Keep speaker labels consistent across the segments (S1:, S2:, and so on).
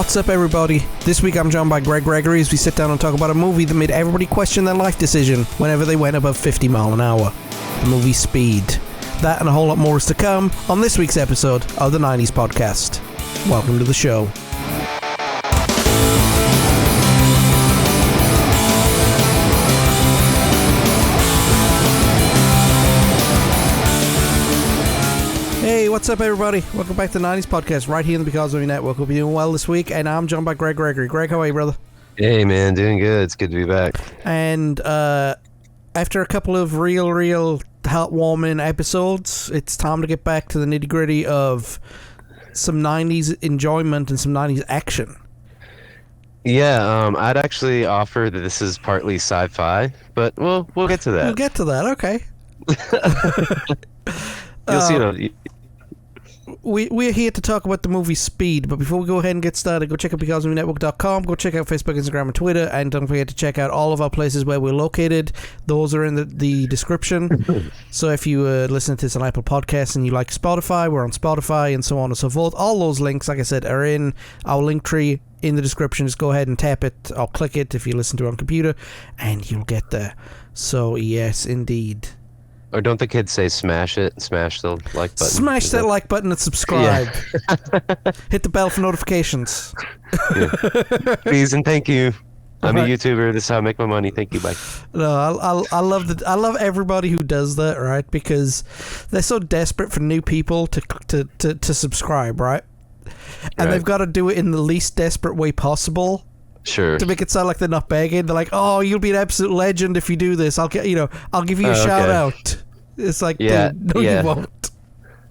S1: What's up, everybody? This week I'm joined by Gregg Gregory as we sit down and talk about a movie that made everybody question their life decision whenever they went above 50 mile an hour. The movie Speed. That and a whole lot more is to come on this week's episode of the 90s podcast. Welcome to the show. Hey, what's up, everybody? Welcome back to the 90s podcast right here in the Because of Me Network. Hope you're doing well this week, and I'm joined by Gregg Gregory. Greg, how are you, brother?
S2: Hey, man, doing good. It's good to be back.
S1: And after a couple of real heartwarming episodes, it's time to get back to the nitty-gritty of some 90s enjoyment and some 90s action.
S2: Yeah, I'd actually offer that this is partly sci-fi, but we'll get to that.
S1: We'll get to that, okay.
S2: You'll see.
S1: We're here to talk about the movie Speed, but before we go ahead and get started, go check out becausemaybepodcast.com, go check out Facebook, Instagram, and Twitter, and don't forget to check out all of our places where we're located. Those are in the description. So if you listen to this on Apple Podcasts and you like Spotify, we're on Spotify, and so on and so forth. All those links, like I said, are in our link tree in the description. Just go ahead and tap it or click it if you listen to it on computer, and you'll get there. So yes, indeed.
S2: Or don't the kids say smash it, smash the like button?
S1: Smash that like button and subscribe.
S2: Yeah.
S1: Hit the bell for notifications.
S2: Yeah. Please and thank you. I'm
S1: Right.
S2: a YouTuber. This is how I make my money. Thank you. Bye.
S1: No, I love everybody who does that, right? Because they're so desperate for new people to subscribe, right? And
S2: Right.
S1: they've got to do it in the least desperate way possible.
S2: Sure.
S1: To make it sound like they're not begging. They're like, "Oh, you'll be an absolute legend if you do this. I'll give you a shout out." It's like,
S2: Yeah,
S1: dude, no,
S2: yeah.
S1: you won't.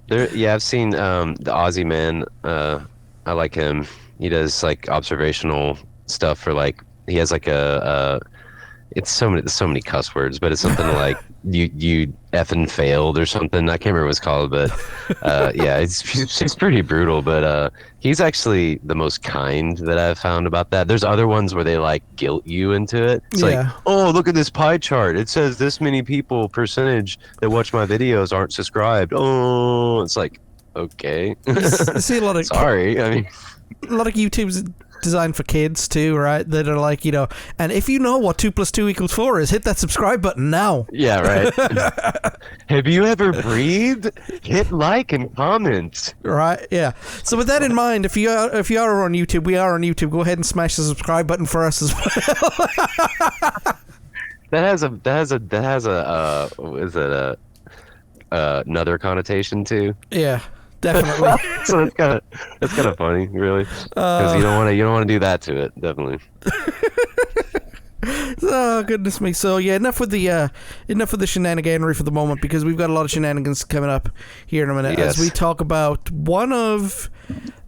S2: I've seen the Aussie Man. I like him. He does like observational stuff for like he has like it's so many cuss words, but it's something like you effing failed or something. I can't remember what it's called, but yeah, it's pretty brutal. But he's actually the most kind that I've found about that. There's other ones where they like guilt you into it. It's like, oh, look at this pie chart. It says this many people percentage that watch my videos aren't subscribed. Oh, it's like, okay.
S1: You see a lot of
S2: Sorry, I mean,
S1: a lot of YouTube's designed for kids too, right? That are like, and if you know what 2 + 2 = 4 is, hit that subscribe button now.
S2: yeah, right. Have you ever breathed? Hit like and comment.
S1: Right? Yeah. So with that in mind, if you are on YouTube, we are on YouTube. Go ahead and smash the subscribe button for us as well.
S2: That has another connotation too.
S1: Yeah. Definitely.
S2: So that's kind of funny, really, because you don't want to do that to it. Definitely.
S1: Oh goodness me! So yeah, enough with the shenaniganery for the moment, because we've got a lot of shenanigans coming up here in a minute as we talk about one of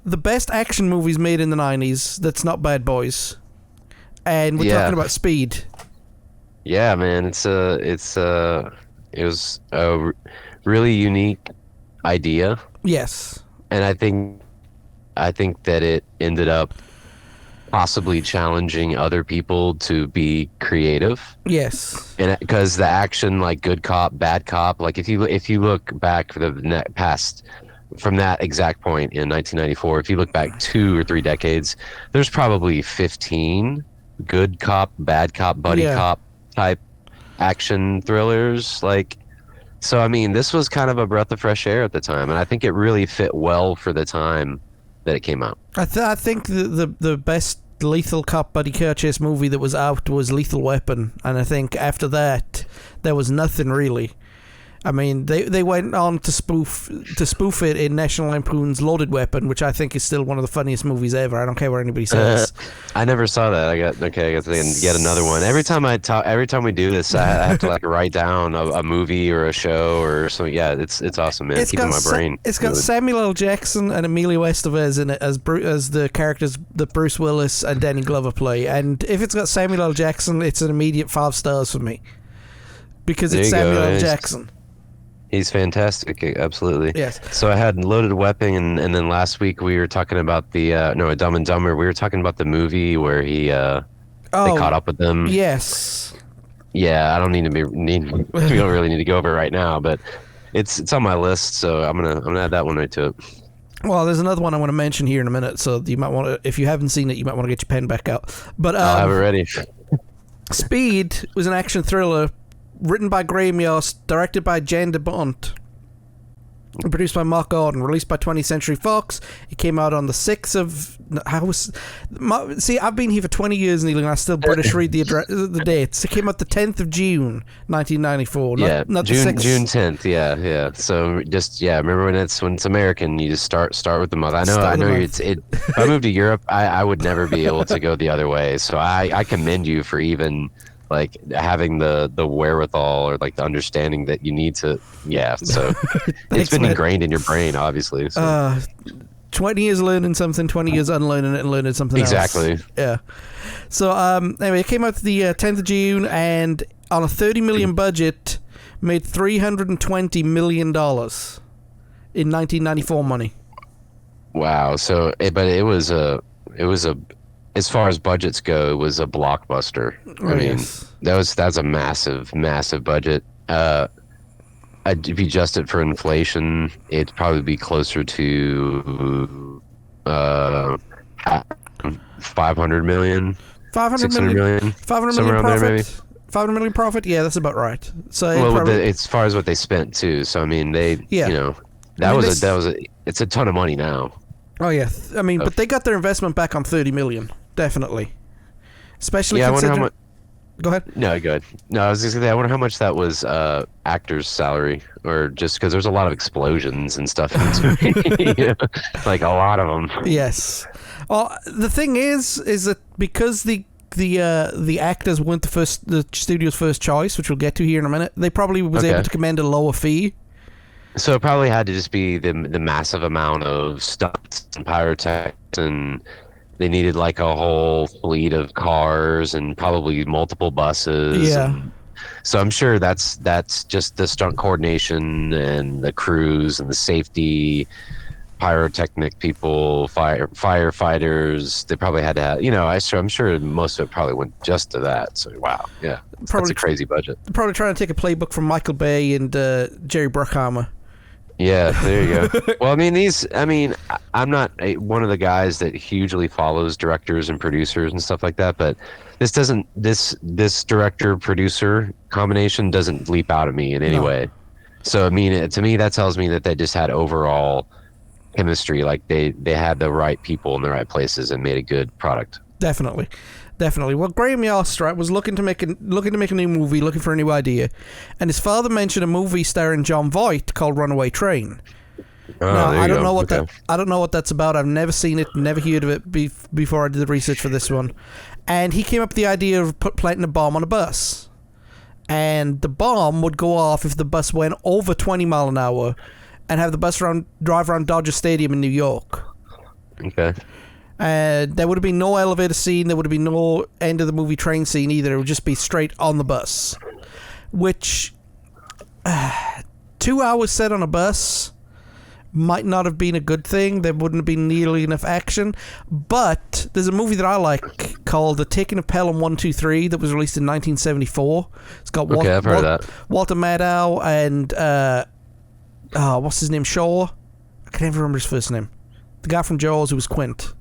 S1: the best action movies made in the 90s. That's not Bad Boys, and we're talking about Speed.
S2: Yeah, man, it was a really unique idea.
S1: Yes.
S2: And I think that it ended up possibly challenging other people to be creative.
S1: Yes.
S2: And because the action, like good cop, bad cop, like if you look back for the past from that exact point in 1994, if you look back 2 or 3 decades, there's probably 15 good cop, bad cop, buddy cop type action thrillers, like. So, I mean, this was kind of a breath of fresh air at the time, and I think it really fit well for the time that it came out.
S1: I think the best lethal cop buddy car chase movie that was out was Lethal Weapon, and I think after that there was nothing really. I mean, they went on to spoof it in National Lampoon's Loaded Weapon, which I think is still one of the funniest movies ever. I don't care what anybody says.
S2: I never saw that. I guess I can get another one. Every time we do this, I have to like write down a movie or a show or something. Yeah, it's awesome, man. Keeping my brain.
S1: It's got Samuel L. Jackson and Emilio Estevez in it as the characters that Bruce Willis and Danny Glover play. And if it's got Samuel L. Jackson, it's an immediate 5 stars for me, because it's Samuel L. Jackson.
S2: He's fantastic, absolutely.
S1: Yes.
S2: So I had Loaded Weapon, and then last week we were talking about the Dumb and Dumber. We were talking about the movie where they caught up with them.
S1: Yes.
S2: Yeah, I don't we don't really need to go over it right now, but it's on my list, so I'm gonna add that one right to it.
S1: Well, there's another one I want to mention here in a minute, so you might want to, if you haven't seen it, you might want to get your pen back out. But
S2: I'll have it ready.
S1: Speed was an action thriller written by Graham Yost, directed by Jan de Bont, and produced by Mark Gordon, released by 20th Century Fox. It came out on the 6th of... See, I've been here for 20 years, Neil, and I still British read the dates. It came out the 10th of June, 1994. Not
S2: June,
S1: the 6th.
S2: June 10th. Yeah. So just remember when it's American, you just start with the month. I know. If I moved to Europe, I would never be able to go the other way. So I commend you for even like having the wherewithal or like the understanding that you need to. Yeah. So it's been ingrained in your brain, obviously. So.
S1: 20 years learning something, 20 years unlearning it and learning something else.
S2: Exactly.
S1: Yeah. So, anyway, it came out the 10th of June, and on a $30 million budget, made $320 million in 1994 money.
S2: Wow. So, but it was a, as far as budgets go, it was a blockbuster. I mean, that's a massive, massive budget. If you adjust it for inflation, it'd probably be closer to 500 million.
S1: 500 million? 500 million profit? 500 million profit? Yeah, that's about right. So
S2: as far as what they spent too. So I mean, it's a ton of money now.
S1: Oh yeah, I mean, but they got their investment back on 30 million, definitely. Especially considering. Go ahead. No,
S2: go ahead. No, I was just gonna say, I wonder how much that was actor's salary, or just because there's a lot of explosions and stuff. Like a lot of them.
S1: Yes. Well, the thing is that because the actors weren't the studio's first choice, which we'll get to here in a minute, they probably was able to command a lower fee.
S2: So it probably had to just be the massive amount of stunts and pyrotechnics, and they needed like a whole fleet of cars and probably multiple buses.
S1: Yeah.
S2: So I'm sure that's just the stunt coordination and the crews and the safety, pyrotechnic people, firefighters. They probably had to have, I'm sure most of it probably went just to that. So wow, yeah, that's a crazy budget.
S1: Probably trying to take a playbook from Michael Bay and Jerry Bruckheimer.
S2: Yeah, there you go. Well, I'm not one of the guys that hugely follows directors and producers and stuff like that, but this director producer combination doesn't leap out at me in any way. So I mean, to me, that tells me that they just had overall chemistry, like they had the right people in the right places and made a good product. Definitely.
S1: Well, Graham Yost was looking to make a new movie, looking for a new idea, and his father mentioned a movie starring Jon Voight called Runaway Train. Now, I don't know what that's about. I've never seen it, never heard of it before I did the research for this one. And he came up with the idea of planting a bomb on a bus, and the bomb would go off if the bus went over 20 mile an hour, and have the bus drive around Dodger Stadium in New York.
S2: Okay.
S1: There would have been no elevator scene. There would have been no end of the movie train scene either. It would just be straight on the bus. Which, 2 hours set on a bus might not have been a good thing. There wouldn't have been nearly enough action. But there's a movie that I like called The Taking of Pelham 123 that was released in 1974. It's got
S2: I've heard of that.
S1: Walter Matthau and what's his name? Shaw? I can't even remember his first name. The guy from Jaws who was Quint.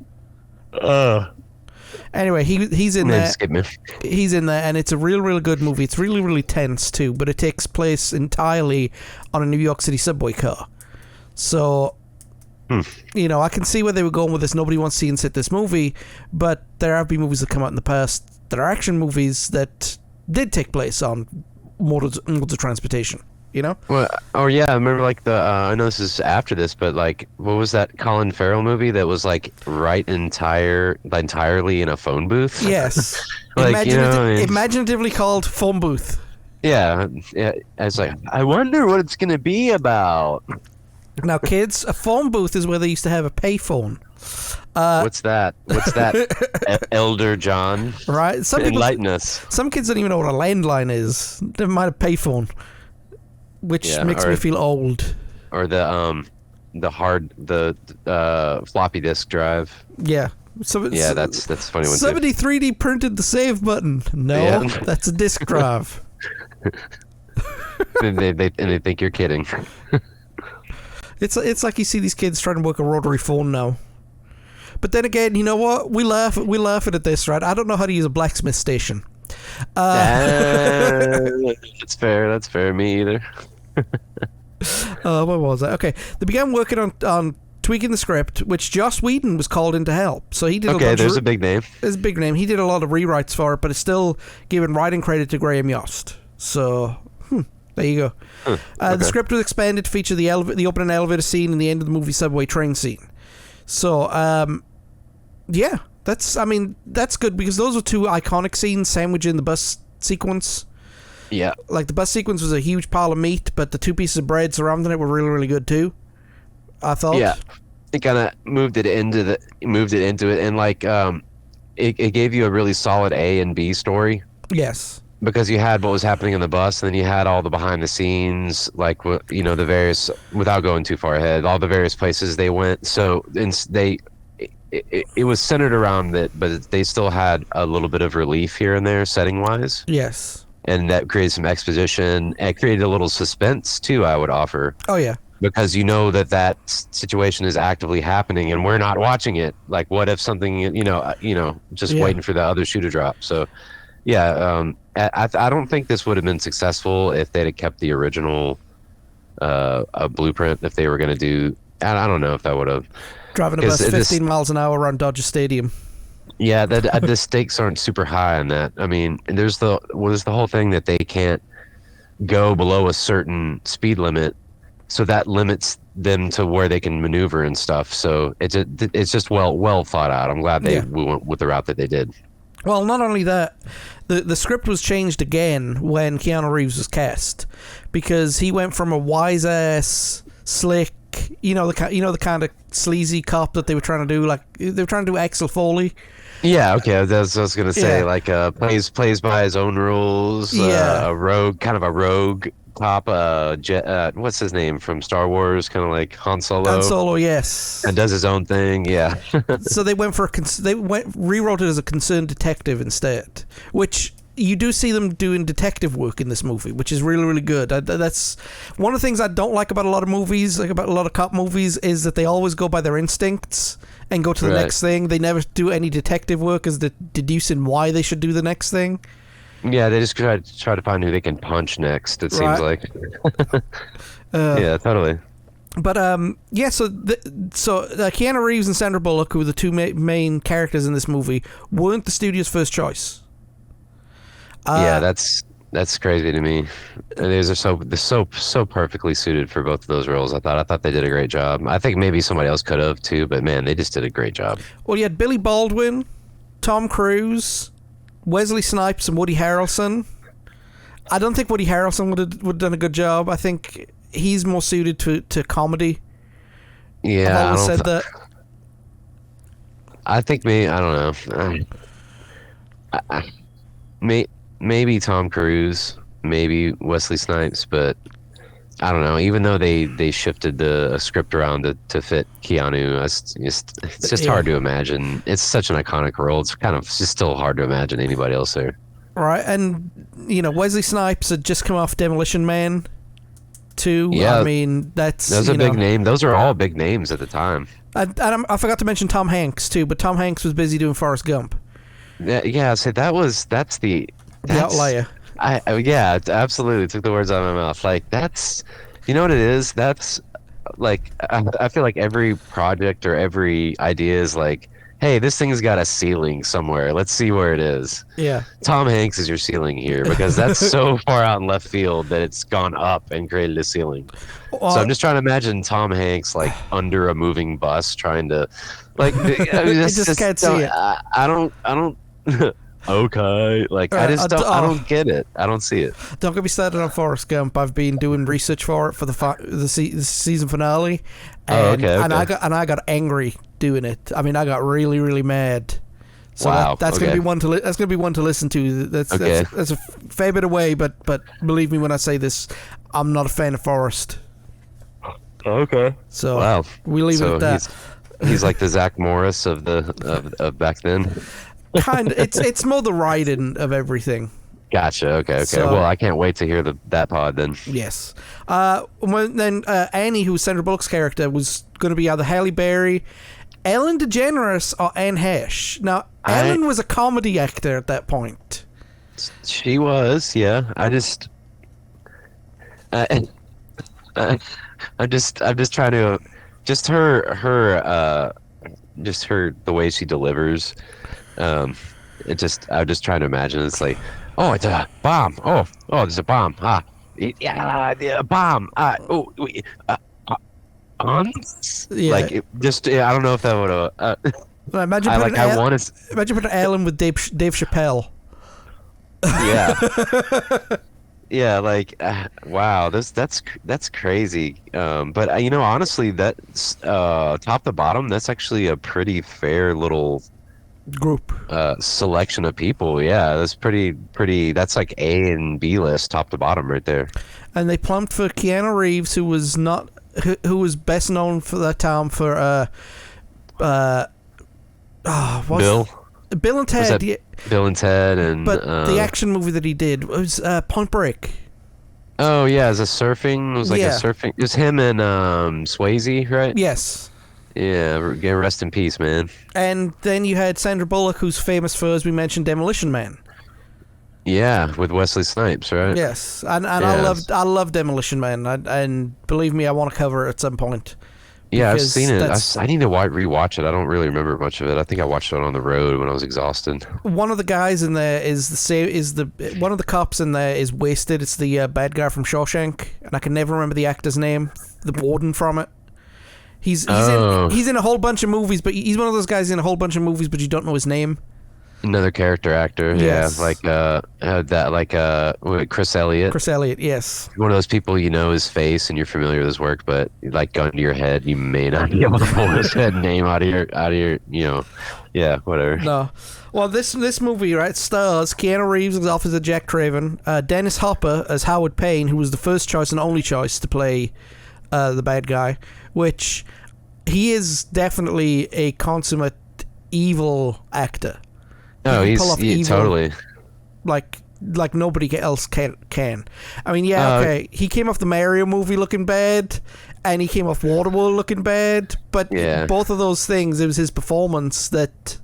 S1: Anyway, he's in there. He's in there, and it's a real good movie. It's really, really tense too, but it takes place entirely on a New York City subway car. So, I can see where they were going with this. Nobody wants to see and sit this movie, but there have been movies that come out in the past that are action movies that did take place on modes of transportation.
S2: Well, I remember like I know this is after this, but like, what was that Colin Farrell movie that was like entirely in a phone booth?
S1: Yes.
S2: Like,
S1: imaginatively called Phone Booth.
S2: Yeah. I was like, I wonder what it's gonna be about.
S1: Now, kids, a phone booth is where they used to have a payphone.
S2: What's that? Elder John?
S1: Right.
S2: Enlighten us.
S1: Some kids don't even know what a landline is. Never mind a payphone. Which makes me feel old.
S2: Or the floppy disk drive.
S1: Yeah.
S2: That's a funny one.
S1: Somebody 3D printed the save button. No, that's a disk drive.
S2: and they think you're kidding.
S1: It's like you see these kids trying to work a rotary phone now. But then again, you know what? We laugh at this, right? I don't know how to use a blacksmith station.
S2: That's fair. That's fair. Me either.
S1: What was that? Okay, they began working on tweaking the script, which Joss Whedon was called in to help. So he did.
S2: There's a big name.
S1: There's a big name. He did a lot of rewrites for it, but it's still giving writing credit to Graham Yost. So there you go. The script was expanded to feature the opening elevator scene and the end of the movie subway train scene. So yeah, that's good because those are two iconic scenes sandwiched in the bus sequence.
S2: Yeah.
S1: Like the bus sequence was a huge pile of meat, but the two pieces of bread surrounding it were really, really good too, I thought.
S2: Yeah. It kind of moved it into it, and like it gave you a really solid A and B story.
S1: Yes.
S2: Because you had what was happening in the bus, and then you had all the behind the scenes, like the various, without going too far ahead, all the various places they went. So it was centered around that, but they still had a little bit of relief here and there, setting wise.
S1: Yes. And
S2: that created some exposition. It created a little suspense too, I would offer.
S1: Oh yeah.
S2: Because you know that situation is actively happening, and we're not watching it. Like, what if something, just waiting for the other shoe to drop. So, yeah, I don't think this would have been successful if they'd have kept the original blueprint. If they were going to do, I don't know if that would have.
S1: Driving a bus 15 miles an hour around Dodger Stadium.
S2: Yeah, the stakes aren't super high on that. I mean, there's the whole thing that they can't go below a certain speed limit, so that limits them to where they can maneuver and stuff. So it's just well thought out. I'm glad we went with the route that they did.
S1: Well, not only that, the script was changed again when Keanu Reeves was cast, because he went from a wise ass, slick, the kind of sleazy cop that they were trying to do, like they were trying to do Axel Foley. Yeah,
S2: okay. That's what I was gonna say. Yeah. Like plays by his own rules. Yeah, a rogue cop. What's his name from Star Wars? Kind of like Han Solo.
S1: Han Solo, yes.
S2: And does his own thing. Yeah.
S1: So they went rewrote it as a concerned detective instead, which you do see them doing detective work in this movie, which is really, really good. That's one of the things I don't like about a lot of movies, like about a lot of cop movies, is that they always go by their instincts and go to the next thing. They never do any detective work as deducing why they should do the next thing.
S2: Yeah, they just try to find who they can punch next, it seems like. Yeah, totally.
S1: But so Keanu Reeves and Sandra Bullock, who were the two main characters in this movie, weren't the studio's first choice.
S2: Yeah, that's crazy to me. And they're so perfectly suited for both of those roles. I thought they did a great job. I think maybe somebody else could have too, but man, they just did a great job.
S1: Well, you had Billy Baldwin, Tom Cruise, Wesley Snipes, and Woody Harrelson. I don't think Woody Harrelson would have done a good job. I think he's more suited to comedy.
S2: Yeah,
S1: I've always said that.
S2: I think I don't know. Maybe Tom Cruise, maybe Wesley Snipes, but I don't know. Even though they shifted the script around to fit Keanu, it's just hard to imagine. It's such an iconic role. It's just still hard to imagine anybody else there.
S1: Right, and Wesley Snipes had just come off Demolition Man, too.
S2: Yeah,
S1: I mean that's
S2: a big name. Those are all big names at the time.
S1: I forgot to mention Tom Hanks too, but Tom Hanks was busy doing Forrest Gump.
S2: Yeah, so that's the
S1: outlier.
S2: Yeah, it absolutely took the words out of my mouth. Like, that's, you know what it is? That's like, I feel like every project or every idea is like, hey, this thing's got a ceiling somewhere. Let's see where it is.
S1: Yeah.
S2: Tom Hanks is your ceiling here, because that's so far out in left field that it's gone up and created a ceiling. So I'm just trying to imagine Tom Hanks like under a moving bus trying to, like, I mean,
S1: just can't see it.
S2: I don't. Okay, like I don't get it. I don't see it.
S1: Don't get me started on Forrest Gump. I've been doing research for it for the season finale, and and I got angry doing it. I mean, I got really, really mad. So
S2: wow,
S1: that's gonna be one to listen to. That's a fair bit away, but believe me when I say this, I'm not a fan of Forrest.
S2: Okay.
S1: So
S2: wow,
S1: we leave it at that.
S2: He's like the Zach Morris of back then.
S1: Kind of, it's more the writing of everything.
S2: Gotcha. Okay.
S1: So,
S2: Well, I can't wait to hear that pod then.
S1: yes. Then Annie, who was Sandra Bullock's character, was going to be either Halle Berry, Ellen DeGeneres, or Anne Hesh. Now, Ellen was a comedy actor at that point.
S2: She was, yeah. Uh, uh, I'm just trying to, just her, the way she delivers. I'm just trying to imagine. It's like, oh, it's a bomb. There's a bomb. Yeah, a bomb. On?
S1: Yeah.
S2: Like, I don't know if that would.
S1: Imagine putting Ellen with Dave Chappelle.
S2: Yeah. Yeah, like wow, that's crazy. But honestly, that's top to bottom, that's actually a pretty fair little
S1: group
S2: selection of people. Yeah, that's pretty. That's like A and B list, top to bottom, right there.
S1: And they plumped for Keanu Reeves, who was best known for that time for Bill and Ted.
S2: Bill and Ted, and
S1: but the action movie that he did was Point Break.
S2: Oh yeah, it was a surfing. It was him and Swayze, right?
S1: Yes.
S2: Yeah, rest in peace, man.
S1: And then you had Sandra Bullock, who's famous for, as we mentioned, Demolition Man.
S2: Yeah, with Wesley Snipes, right?
S1: Yes, and I love Demolition Man, and believe me, I want to cover it at some point.
S2: Yeah, I've seen it. I need to rewatch it. I don't really remember much of it. I think I watched it on the road when I was exhausted.
S1: One of the guys in there one of the cops in there is wasted. It's the bad guy from Shawshank, and I can never remember the actor's name. The warden from it. He's in a whole bunch of movies, but he's one of those guys in a whole bunch of movies, but you don't know his name.
S2: Another character actor,
S1: yes.
S2: Yeah, Chris Elliott.
S1: Chris Elliott, yes.
S2: One of those people, you know his face and you're familiar with his work, but like gun to your head, you may not be able to pull his head name out of your, yeah, whatever.
S1: No, well, this movie, right, stars Keanu Reeves as Officer Jack Traven, Dennis Hopper as Howard Payne, who was the first choice and only choice to play the bad guy, which he is definitely a consummate evil actor.
S2: He's totally
S1: like nobody else can. I mean, yeah, okay. He came off the Mario movie looking bad, and he came off Waterworld looking bad. But both of those things, it was his performance that,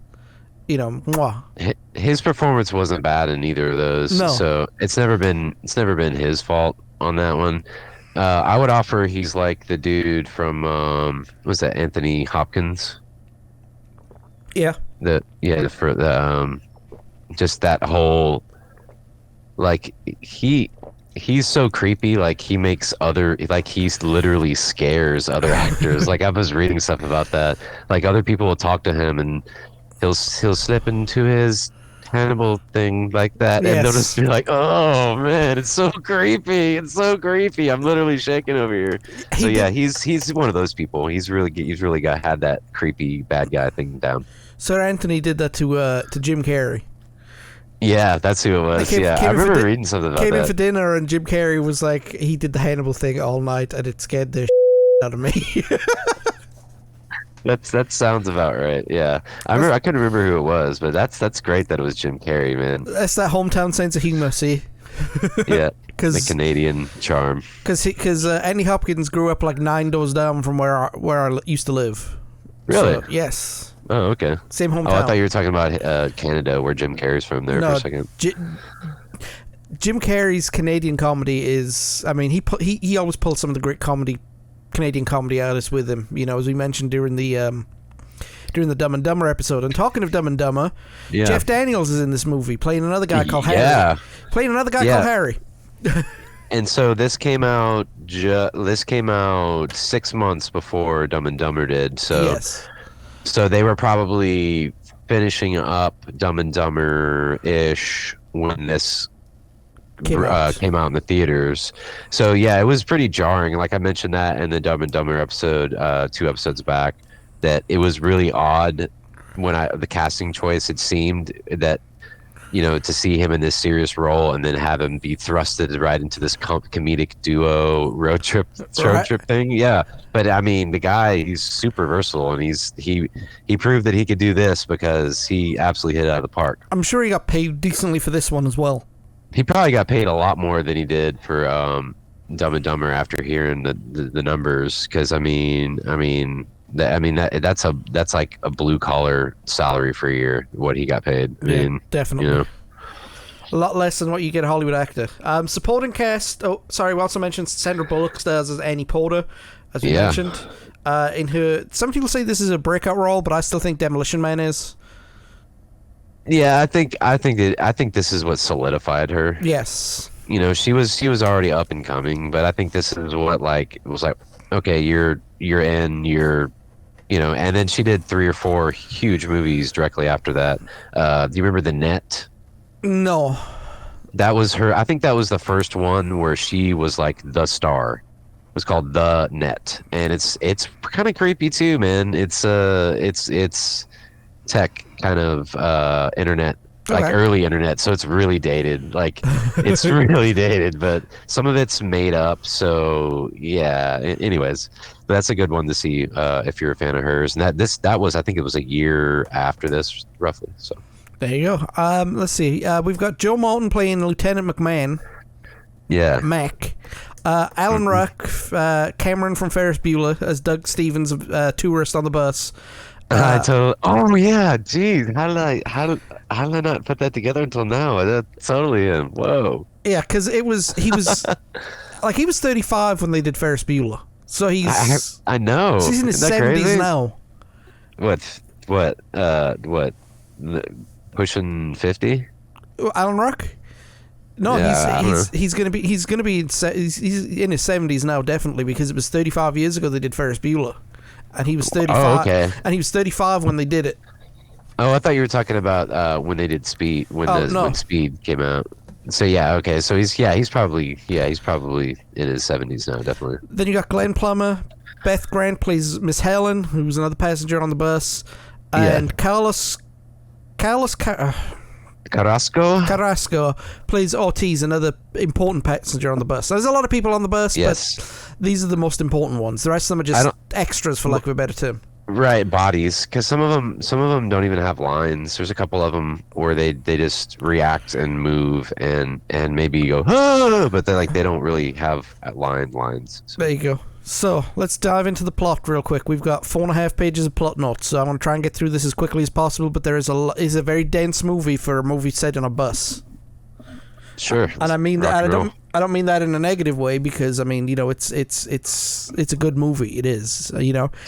S1: mwah.
S2: His performance wasn't bad in either of those.
S1: No.
S2: So it's never been his fault on that one. I would offer he's like the dude from was that Anthony Hopkins?
S1: Yeah.
S2: Just that whole, like, he's so creepy, like he literally scares other actors. Like, I was reading stuff about that, like other people will talk to him and he'll slip into his Hannibal thing like that,
S1: yes.
S2: And they'll just be like, oh man, it's so creepy, I'm literally shaking over here. He's one of those people. He's really had that creepy bad guy thing down.
S1: Sir Anthony did that to Jim Carrey.
S2: Yeah, that's who it was. I remember reading something about that.
S1: Came in for dinner, and Jim Carrey was like, he did the Hannibal thing all night, and it scared the out of me.
S2: That sounds about right. Yeah, I couldn't remember who it was, but that's great that it was Jim Carrey, man.
S1: That's that hometown sense of humor, see.
S2: Yeah, the Canadian charm.
S1: Because Andy Hopkins grew up like 9 doors down from where I used to live.
S2: Really?
S1: So, yes.
S2: Oh, okay.
S1: Same hometown.
S2: Oh, I thought you were talking about Canada, where Jim Carrey's from there for a second.
S1: Jim Carrey's Canadian comedy is, I mean, he always pulls some of the great Canadian comedy artists with him, as we mentioned during the Dumb and Dumber episode. And talking of Dumb and Dumber, Jeff Daniels is in this movie playing another guy called Harry.
S2: Yeah.
S1: Playing another guy called Harry.
S2: And so this came out 6 months before Dumb and Dumber did. So
S1: yes.
S2: So they were probably finishing up Dumb and Dumber-ish when this came out in the theaters. So yeah, it was pretty jarring. Like I mentioned that in the Dumb and Dumber episode 2 episodes back, that it was really odd when the casting choice, it seemed that, to see him in this serious role and then have him be thrusted right into this comedic duo road trip thing. Yeah. But I mean, the guy, he's super versatile, and he proved that he could do this because he absolutely hit it out of the park.
S1: I'm sure he got paid decently for this one as well.
S2: He probably got paid a lot more than he did for Dumb and Dumber after hearing the numbers. Because that's like a blue collar salary for a year. What he got paid. I
S1: Yeah,
S2: mean, you
S1: definitely.
S2: know,
S1: A lot less than what you get a Hollywood actor. Supporting cast. Oh, sorry. We also mentioned Sandra Bullock stars as Annie Porter, as we
S2: yeah,
S1: mentioned. In her, some people say this is a breakout role, but I still think Demolition Man is.
S2: yeah. I think this is what solidified her.
S1: Yes.
S2: You know, she was already up and coming, but I think this is what like it was like. Okay, you're in. And then she did 3 or 4 huge movies directly after that. Do you remember The Net?
S1: No.
S2: That was her. I think that was the first one where she was like the star. It was called The Net, and it's kind of creepy too, man. It's tech kind of internet, like
S1: Okay.
S2: early internet, so it's really dated. Like it's really dated, but some of it's made up. So yeah. Anyways, but that's a good one to see if you're a fan of hers. And that was I think it was a year after this, roughly. So
S1: There you go. Let's see. We've got Joe Morton playing Lieutenant McMahon,
S2: yeah.
S1: Mac. Alan Ruck, Cameron from Ferris Bueller as Doug Stevens, tourist on the bus.
S2: I totally. Oh yeah, geez, how did I not put that together until now? That totally him. Whoa.
S1: Yeah, because he was like he was 35 when they did Ferris Bueller, so
S2: I I know.
S1: he's in his
S2: Isn't that
S1: 70s
S2: crazy?
S1: now.
S2: What? Pushing 50?
S1: Alan Ruck. No,
S2: Yeah, I don't know.
S1: he's gonna be he's in his 70s now, definitely, because it was 35 years ago they did Ferris Bueller, and he was 35.
S2: Oh, okay.
S1: And he was 35 when they did it.
S2: Oh, I thought you were talking about when they did Speed
S1: No.
S2: when Speed came out. So yeah, okay. So he's probably in his 70s now, definitely.
S1: Then you got Glenn Plummer. Beth Grant plays Miss Helen, who was another passenger on the bus, and Carlos
S2: Carrasco?
S1: Carrasco plays Ortiz, another important passenger on the bus. There's a lot of people on the bus,
S2: Yes.
S1: but these are the most important ones. The rest of them are just extras, for lack of a better term.
S2: Right, bodies, because some of them don't even have lines. There's a couple of them where they just react and move and maybe go but they don't really have lines. So.
S1: There you go. So let's dive into the plot real quick. We've got 4.5 pages of plot notes, so I want to try and get through this as quickly as possible. But there is a very dense movie for a movie set on a bus.
S2: Sure.
S1: And I mean that
S2: roll.
S1: I don't mean that in a negative way, because I mean, it's a good movie. It is,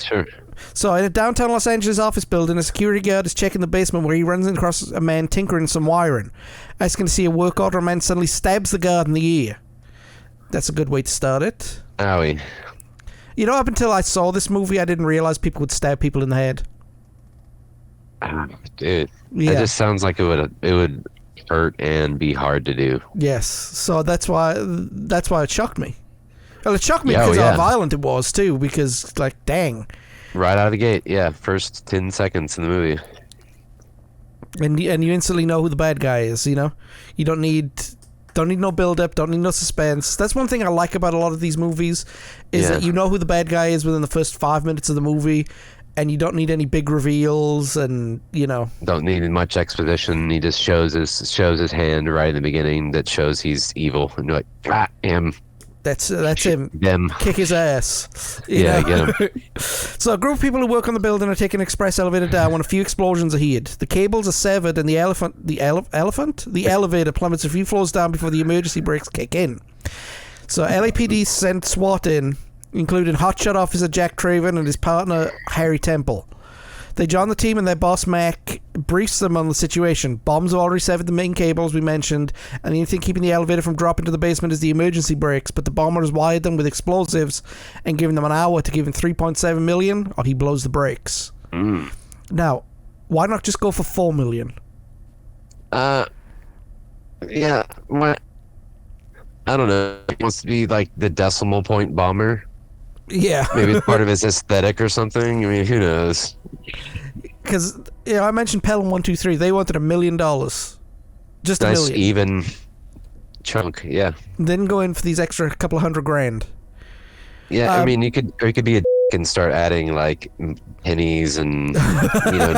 S2: Sure.
S1: So in a downtown Los Angeles office building, a security guard is checking the basement where he runs across a man tinkering some wiring. Asking to see a work order, a man suddenly stabs the guard in the ear. That's a good way to start it.
S2: Owie.
S1: Up until I saw this movie, I didn't realize people would stab people in the head.
S2: Dude.
S1: Yeah.
S2: That just sounds like it would hurt and be hard to do.
S1: Yes. So that's why it shocked me. Well, it shocked me
S2: Yeah,
S1: because
S2: oh, yeah.
S1: how violent it was too. Because dang.
S2: Right out of the gate, yeah. First 10 seconds in the movie.
S1: And you instantly know who the bad guy is. You don't need no build up, don't need no suspense. That's one thing I like about a lot of these movies, is that you know who the bad guy is within the first 5 minutes of the movie, and you don't need any big reveals, and
S2: Don't need much exposition. He just shows his hand right in the beginning that shows he's evil, and you're like, him.
S1: that's him.
S2: Them.
S1: Kick his ass.
S2: Yeah, get him.
S1: So a group of people who work on the building are taking an express elevator down when a few explosions are heard. The cables are severed and the elevator plummets a few floors down before the emergency brakes kick in. So LAPD sent SWAT in, including hotshot officer Jack Traven and his partner Harry Temple. They join the team and their boss Mac briefs them on the situation. Bombs have already severed the main cables we mentioned, and the only thing keeping the elevator from dropping to the basement is the emergency brakes, but the bomber has wired them with explosives and given them an hour to give him 3.7 million, or he blows the brakes. Now, why not just go for 4 million?
S2: Yeah, what? I don't know. He wants to be like the decimal point bomber.
S1: Yeah.
S2: Maybe it's part of his aesthetic or something. I mean, who knows?
S1: Because I mentioned Pelham 123. They wanted $1 million. Just $1
S2: Nice
S1: million.
S2: even chunk. Yeah.
S1: Then go in for these extra couple of $100,000.
S2: Yeah. I mean, he could be a and start adding like pennies and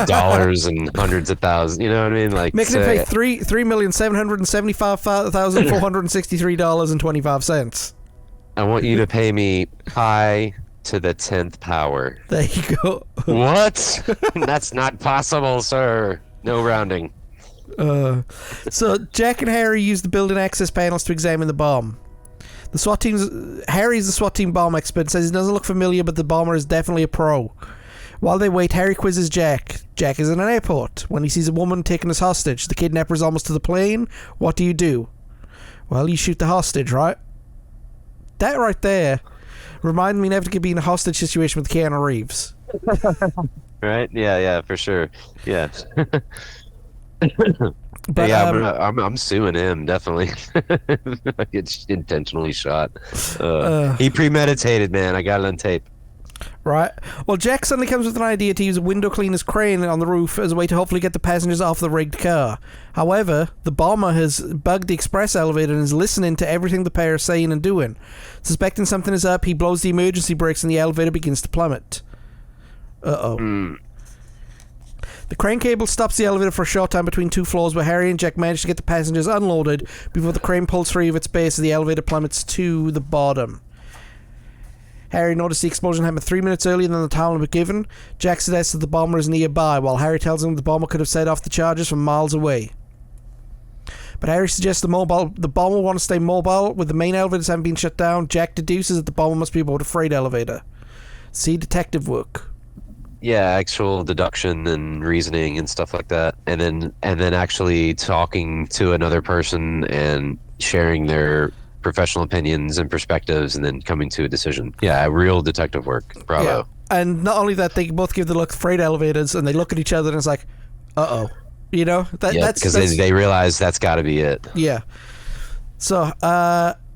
S2: dollars and hundreds of thousands. You know what I mean? Like
S1: making it pay $3,775,463.25.
S2: I want you to pay me pi to the 10th power.
S1: There you go.
S2: What? That's not possible, sir. No rounding.
S1: So Jack and Harry use the building access panels to examine the bomb. Harry's the SWAT team bomb expert, says he doesn't look familiar, but the bomber is definitely a pro. While they wait, Harry quizzes Jack. Jack is in an airport when he sees a woman taken as hostage. The kidnapper is almost to the plane. What do? Well, you shoot the hostage, right? That right there reminded me never to be in a hostage situation with Keanu Reeves.
S2: Right? Yeah, for sure. Yeah.
S1: But,
S2: yeah, I'm suing him, definitely. It's intentionally shot. He premeditated, man. I got it on tape.
S1: Right. Well, Jack suddenly comes with an idea to use a window cleaner's crane on the roof as a way to hopefully get the passengers off the rigged car. However, the bomber has bugged the express elevator and is listening to everything the pair are saying and doing. Suspecting something is up, he blows the emergency brakes and the elevator begins to plummet. Uh-oh. The crane cable stops the elevator for a short time between two floors, where Harry and Jack manage to get the passengers unloaded before the crane pulls free of its base as the elevator plummets to the bottom. Harry noticed the explosion happened 3 minutes earlier than the time limit given. Jack suggests that the bomber is nearby, while Harry tells him the bomber could have set off the charges from miles away. But Harry suggests the bomber will want to stay mobile. With the main elevators having been shut down, Jack deduces that the bomber must be aboard a freight elevator. See detective work.
S2: Yeah, actual deduction and reasoning and stuff like that, and then actually talking to another person and sharing their professional opinions and perspectives, and then coming to a decision. Yeah, real detective work. Bravo.
S1: Yeah. And not only that, they both give the look freight elevators, and they look at each other, and it's like, uh-oh. You know?
S2: That's because they realize that's got to be it.
S1: Yeah. So,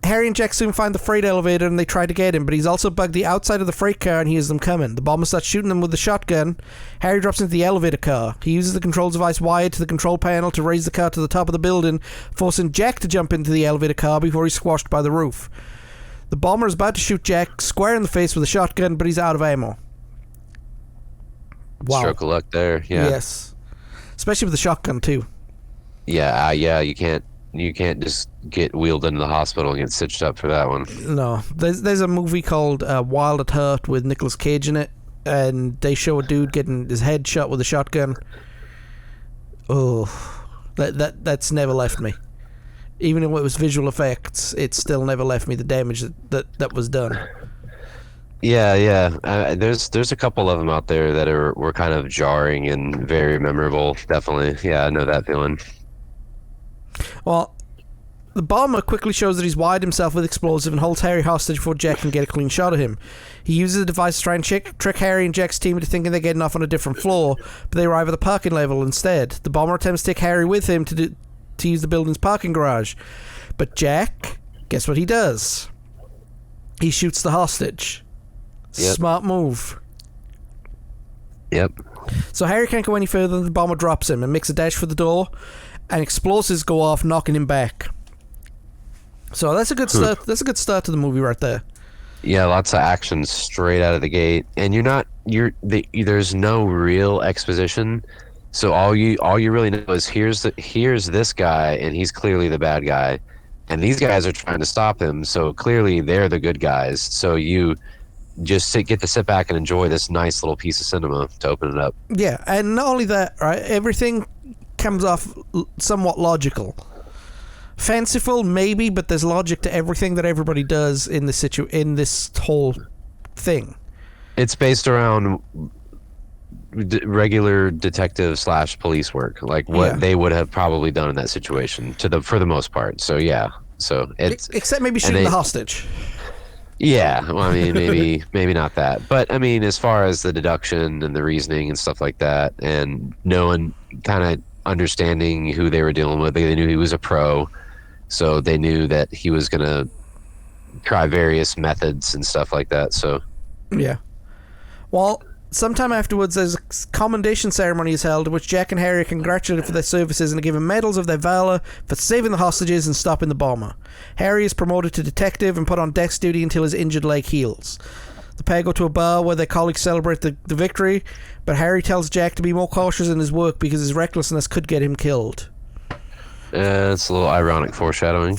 S1: Harry and Jack soon find the freight elevator and they try to get him, but he's also bugged the outside of the freight car and hears them coming. The bomber starts shooting them with the shotgun. Harry drops into the elevator car. He uses the control device wired to the control panel to raise the car to the top of the building, forcing Jack to jump into the elevator car before he's squashed by the roof. The bomber is about to shoot Jack square in the face with a shotgun, but he's out of ammo. Wow.
S2: Stroke of luck there, yeah.
S1: Yes. Especially with the shotgun, too.
S2: Yeah, you can't just get wheeled into the hospital and get stitched up for that one.
S1: No. There's a movie called Wild at Heart with Nicolas Cage in it, and they show a dude getting his head shot with a shotgun. Oh, that's never left me. Even though it was visual effects, it still never left me the damage that was done.
S2: Yeah. There's a couple of them out there that were kind of jarring and very memorable. Definitely. Yeah, I know that feeling.
S1: Well, the bomber quickly shows that he's wired himself with explosive and holds Harry hostage before Jack can get a clean shot of him. He uses the device to try and trick Harry and Jack's team into thinking they're getting off on a different floor, but they arrive at the parking level instead. The bomber attempts to take Harry with him to use the building's parking garage. But Jack, guess what he does? He shoots the hostage.
S2: Yep.
S1: Smart move.
S2: Yep.
S1: So Harry can't go any further, the bomber drops him and makes a dash for the door, and explosives go off, knocking him back. So that's a good start. That's a good start to the movie right there.
S2: Yeah, lots of action straight out of the gate, and there's no real exposition. So all you really know is here's this guy, and he's clearly the bad guy, and these guys are trying to stop him. So clearly they're the good guys. So you just get to sit back and enjoy this nice little piece of cinema to open it up.
S1: Yeah, and not only that, right? Everything comes off somewhat logical. Fanciful, maybe, but there's logic to everything that everybody does in this whole thing.
S2: It's based around regular detective / police work, like what they would have probably done in that situation for the most part. So yeah, so it's
S1: except maybe shooting the hostage.
S2: Yeah, well, I mean, maybe not that, but I mean, as far as the deduction and the reasoning and stuff like that, and knowing, kind of understanding who they were dealing with, they knew he was a pro, so they knew that he was gonna try various methods and stuff like that. So
S1: yeah. Well, sometime afterwards, there's a commendation ceremony is held in which Jack and Harry are congratulated for their services and are given medals of their valor for saving the hostages and stopping the bomber. Harry is promoted to detective and put on desk duty until his injured leg heals. The pair go to a bar where their colleagues celebrate the victory, but Harry tells Jack to be more cautious in his work because his recklessness could get him killed.
S2: It's a little ironic foreshadowing.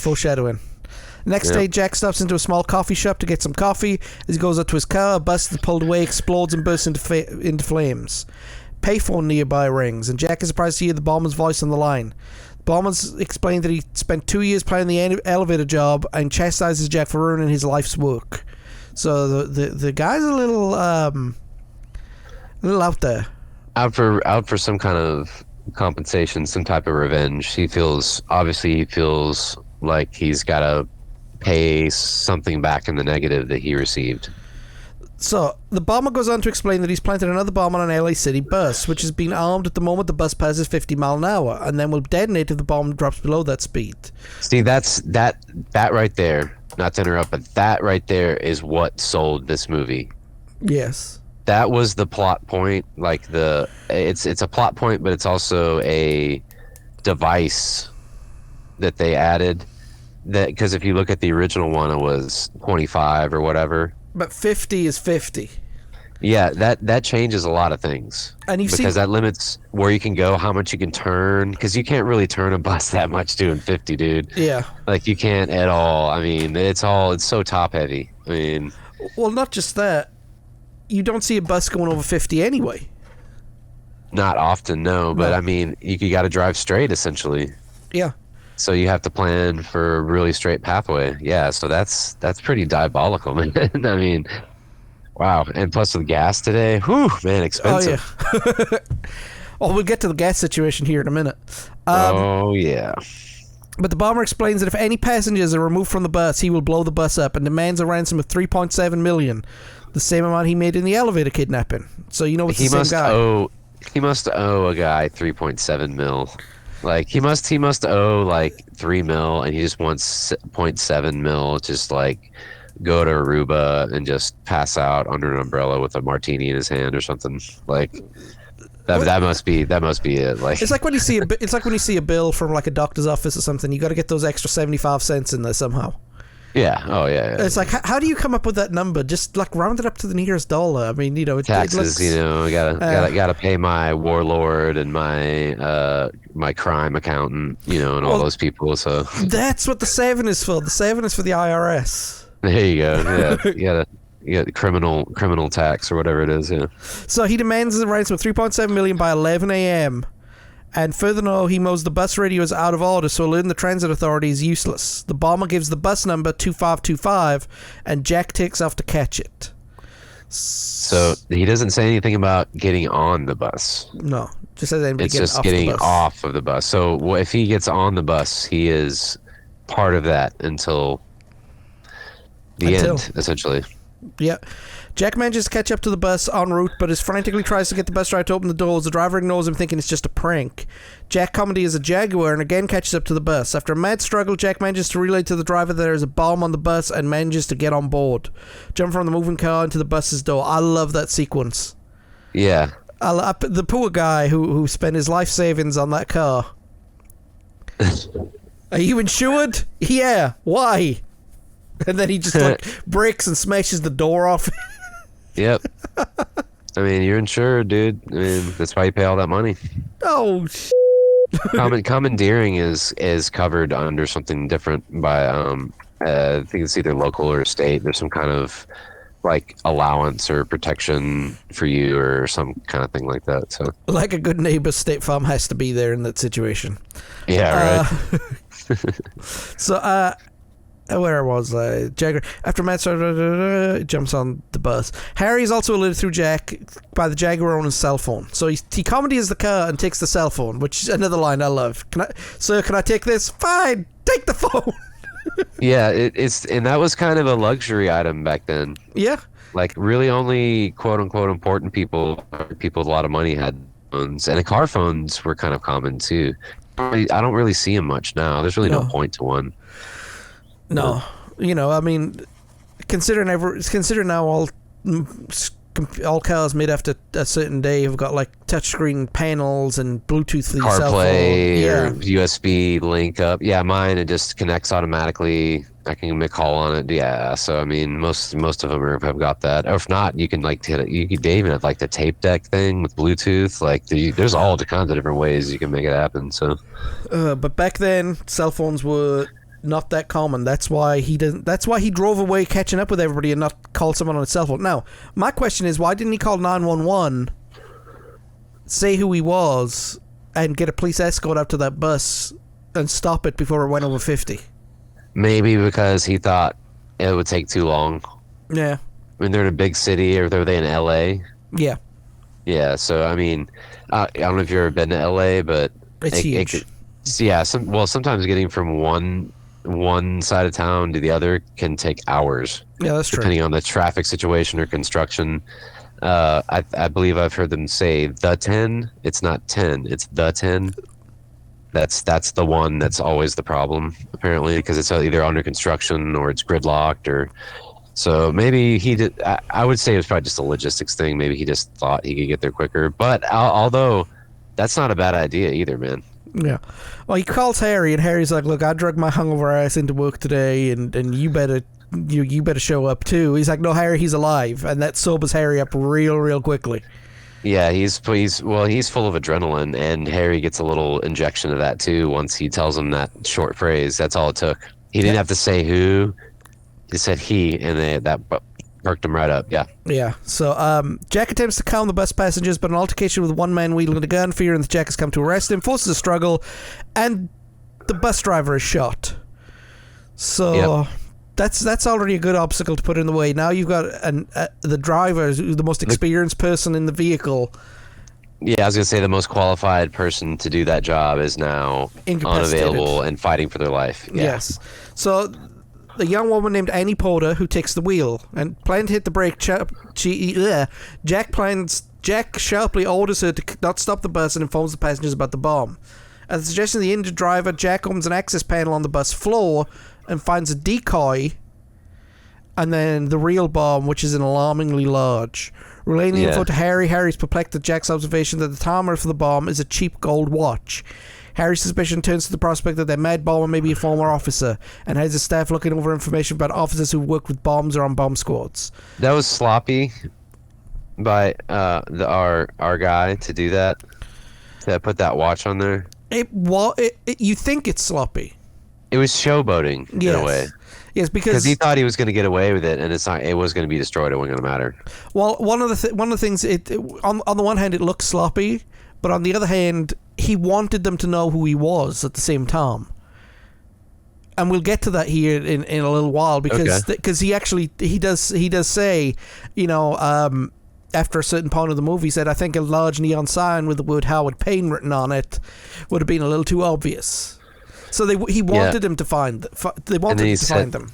S1: Next day, Jack stops into a small coffee shop to get some coffee. As he goes up to his car, a bus is pulled away, explodes, and bursts into flames. Payphone nearby rings, and Jack is surprised to hear the bomber's voice on the line. The bomber's explained that he spent 2 years playing the elevator job and chastises Jack for ruining his life's work. So the guy's a little out there.
S2: Out for some kind of compensation, some type of revenge. He feels like he's got to pay something back in the negative that he received.
S1: So, the bomber goes on to explain that he's planted another bomb on an LA City bus, which has been armed at the moment the bus passes 50 mile an hour, and then will detonate if the bomb drops below that speed.
S2: See, that right there, not to interrupt, but that right there is what sold this movie.
S1: Yes.
S2: That was the plot point. Like it's a plot point, but it's also a device that they added. That because if you look at the original one, it was 25 or whatever.
S1: But 50 is 50.
S2: Yeah, that changes a lot of things.
S1: And
S2: because that limits where you can go, how much you can turn. Because you can't really turn a bus that much doing 50, dude.
S1: Yeah.
S2: Like you can't at all. I mean, it's so top heavy. I mean,
S1: well, not just that. You don't see a bus going over 50 anyway.
S2: Not often, no. But I mean, you got to drive straight essentially.
S1: Yeah.
S2: So you have to plan for a really straight pathway. Yeah, so that's pretty diabolical, man. I mean, wow. And plus with gas today, whew, man, expensive.
S1: Oh, yeah. Well, we'll get to the gas situation here in a minute.
S2: Oh, yeah.
S1: But the bomber explains that if any passengers are removed from the bus, he will blow the bus up and demands a ransom of $3.7 million, the same amount he made in the elevator kidnapping. So you know it's the same guy.
S2: He must owe a guy 3.7 mil. Like he must owe like 3 mil, and he just wants 0.7 mil. Just like go to Aruba and just pass out under an umbrella with a martini in his hand or something. Like that must be it. Like
S1: it's like when you see a bill from like a doctor's office or something. You got to get those extra 75 cents in there somehow.
S2: Yeah. Oh, yeah.
S1: It's like, how do you come up with that number? Just like round it up to the nearest dollar. I mean, you know,
S2: taxes. Gotta pay my warlord and my crime accountant. You know, and all those people. So
S1: that's what the 7 is for. The 7 is for the IRS.
S2: There you go. Yeah, you got criminal tax or whatever it is. Yeah.
S1: So he demands a ransom of $3.7 million by 11 a.m. And furthermore, he knows the bus radio is out of order, so alerting the transit authority is useless. The bomber gives the bus number 2525, and Jack takes off to catch it.
S2: So he doesn't say anything about getting on the bus.
S1: No, just says anybody
S2: it's just getting off of the bus. So if he gets on the bus, he is part of that until the end, essentially.
S1: Yeah. Jack manages to catch up to the bus en route, but frantically tries to get the bus driver to open the doors. The driver ignores him, thinking it's just a prank. Jack commandeers a Jaguar and again catches up to the bus. After a mad struggle, Jack manages to relay to the driver that there is a bomb on the bus and manages to get on board. Jump from the moving car into the bus's door. I love that sequence.
S2: Yeah.
S1: The poor guy who spent his life savings on that car. Are you insured? Yeah. Why? And then he just like breaks and smashes the door off.
S2: Yep. I mean, you're insured, dude. I mean, that's why you pay all that money.
S1: Oh,
S2: commandeering is covered under something different by I think it's either local or state. There's some kind of like allowance or protection for you or some kind of thing like that. So, like
S1: a good neighbor, State Farm has to be there in that situation.
S2: Yeah, right.
S1: So, where was I? Jaguar. After Matt jumps on the bus. Harry is also alerted through Jack by the Jaguar on his cell phone. So he commandeers the car and takes the cell phone, which is another line I love. Sir, can I take this? Fine, take the phone.
S2: Yeah, and that was kind of a luxury item back then.
S1: Yeah.
S2: Like really only quote unquote important people with a lot of money had phones, and the car phones were kind of common too. I don't really see them much now. There's really no point to one.
S1: No, I mean, consider now all all cars made after a certain day have got like touchscreen panels and Bluetooth for your cell phone.
S2: CarPlay
S1: Yeah.
S2: or USB link up. Yeah, mine, it just connects automatically. I can make a call on it. Yeah, so I mean, most of them have got that. Or if not, you can like they even have like the tape deck thing with Bluetooth. Like there's all kinds of different ways you can make it happen. So,
S1: But back then, cell phones were not that common. That's why he didn't. That's why he drove away, catching up with everybody, and not called someone on his cell phone. Now, my question is, why didn't he call 911, say who he was, and get a police escort out to that bus and stop it before it went over 50?
S2: maybe because he thought it would take too long.
S1: Yeah.
S2: I mean, they're in a big city, or are they in LA?
S1: Yeah.
S2: Yeah, so I mean, I don't know if you've ever been to LA, but
S1: It's huge.
S2: yeah, sometimes getting from one side of town to the other can take hours.
S1: Yeah, that's true.
S2: Depending on the traffic situation or construction. I believe I've heard them say the 10. It's not 10. It's the 10. That's the one that's always the problem, apparently, because it's either under construction or it's gridlocked, or so maybe he did. I would say it was probably just a logistics thing. Maybe he just thought he could get there quicker. But although that's not a bad idea either, man.
S1: Yeah. Well, he calls Harry, and Harry's like, "Look, I dragged my hungover ass into work today, and you better show up too." He's like, "No, Harry, he's alive," and that sobers Harry up real quickly.
S2: Yeah, he's full of adrenaline, and Harry gets a little injection of that too once he tells him that short phrase. That's all it took. He didn't have to say who. He said he, and that perked him right up. Yeah.
S1: Yeah. So Jack attempts to calm the bus passengers, but an altercation with one man wielding a gun, fearing that Jack has come to arrest him, forces a struggle, and the bus driver is shot. So. Yep. That's already a good obstacle to put in the way. Now you've got the driver, the most experienced person in the vehicle.
S2: Yeah, I was going to say the most qualified person to do that job is now unavailable and fighting for their life. Yeah.
S1: Yes. So the young woman named Annie Porter, who takes the wheel and planned to hit the brake, Jack sharply orders her to not stop the bus and informs the passengers about the bomb. At the suggestion of the injured driver, Jack opens an access panel on the bus floor and finds a decoy, and then the real bomb, which is an alarmingly large. Relaying the info to Harry, Harry's perplexed at Jack's observation that the timer for the bomb is a cheap gold watch. Harry's suspicion turns to the prospect that their mad bomber may be a former officer, and has his staff looking over information about officers who work with bombs or on bomb squads.
S2: That was sloppy by our guy to do that, to put that watch on there.
S1: You think it's sloppy.
S2: It was showboating in a way.
S1: Yes, because
S2: he thought he was going to get away with it, and it's not. It was going to be destroyed. It wasn't going to matter.
S1: Well, one of the things, on the one hand, it looks sloppy, but on the other hand, he wanted them to know who he was at the same time. And we'll get to that here in a little while, because he does say, after a certain point of the movie, he said, "I think a large neon sign with the word Howard Payne written on it would have been a little too obvious." So he wanted him to find. They wanted him to find them.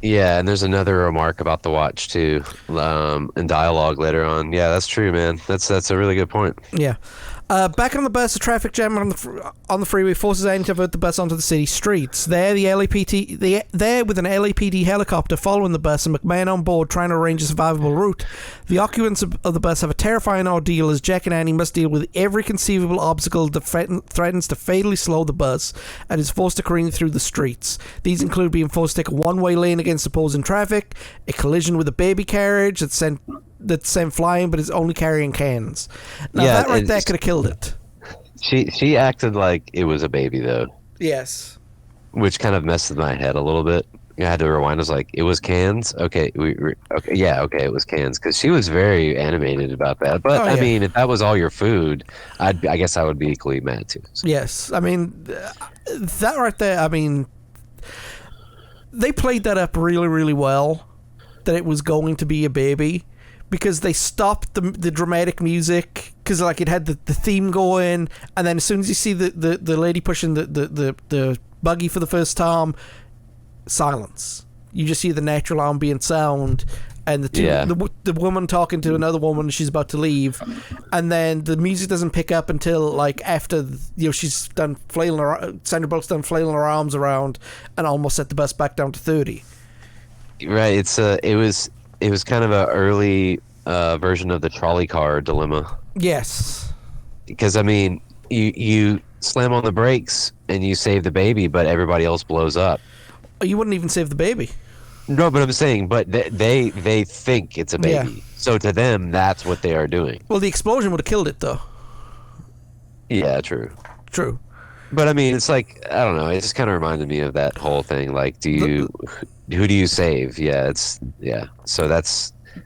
S2: Yeah, and there's another remark about the watch too, in dialogue later on. Yeah, that's true, man. That's a really good point.
S1: Yeah. Back on the bus, a traffic jam on the freeway forces Annie to divert the bus onto the city streets. There, there with an LAPD helicopter following the bus and McMahon on board trying to arrange a survivable route. The occupants of the bus have a terrifying ordeal as Jack and Annie must deal with every conceivable obstacle that threatens to fatally slow the bus and is forced to careen through the streets. These include being forced to take a one-way lane against opposing traffic, a collision with a baby carriage that's sent flying but is only carrying cans. Now that right there could have killed it.
S2: She acted like it was a baby though.
S1: Yes.
S2: Which kind of messed with my head a little bit. I had to rewind. I was like, it was cans? Okay, it was cans. Because she was very animated about that. But, I mean, if that was all your food, I guess I would be equally mad too. So.
S1: Yes. I mean, that right there, I mean, they played that up really, really well, that it was going to be a baby. Because they stopped the dramatic music, because like it had the theme going, and then as soon as you see the lady pushing the buggy for the first time, silence. You just hear the natural ambient sound, and the woman talking to another woman she's about to leave, and then the music doesn't pick up until like after she's done flailing her, Sandra Bullock's done flailing her arms around and almost set the bus back down to 30.
S2: Right. It was kind of a early version of the trolley car dilemma.
S1: Yes.
S2: Because I mean, you slam on the brakes and you save the baby, but everybody else blows up.
S1: You wouldn't even save the baby.
S2: No, but I'm saying, but they think it's a
S1: Yeah.
S2: baby. So to them, that's what they are doing.
S1: Well, the explosion would have killed it, though.
S2: Yeah, true.
S1: True.
S2: But I mean, it's like, I don't know. It just kind of reminded me of that whole thing. Like, who do you save? Yeah, So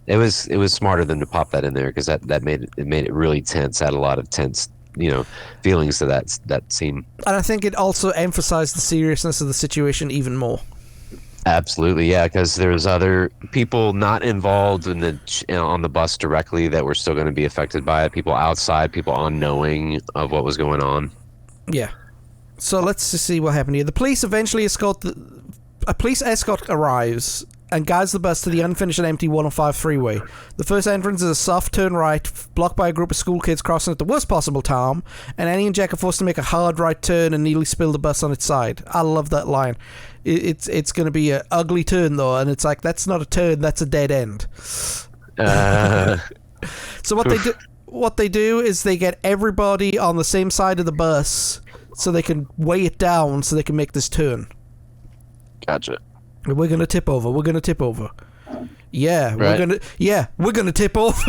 S2: it was smarter than to pop that in there, because that made it really tense. Had a lot of tense, feelings to that scene.
S1: And I think it also emphasized the seriousness of the situation even more.
S2: Absolutely, yeah, because there's other people not involved on the bus directly that were still going to be affected by it. People outside, people unknowing of what was going on.
S1: Yeah. So let's just see what happened here. The police eventually a police escort arrives and guides the bus to the unfinished and empty 105 freeway. The first entrance is a soft turn right, blocked by a group of school kids crossing at the worst possible time, and Annie and Jack are forced to make a hard right turn and nearly spill the bus on its side. I love that line. It's going to be an ugly turn, though, and it's like, that's not a turn, that's a dead end. So what they do is they get everybody on the same side of the bus so they can weigh it down so they can make this turn.
S2: Gotcha.
S1: We're gonna tip over. Yeah,
S2: right.
S1: we're gonna tip over.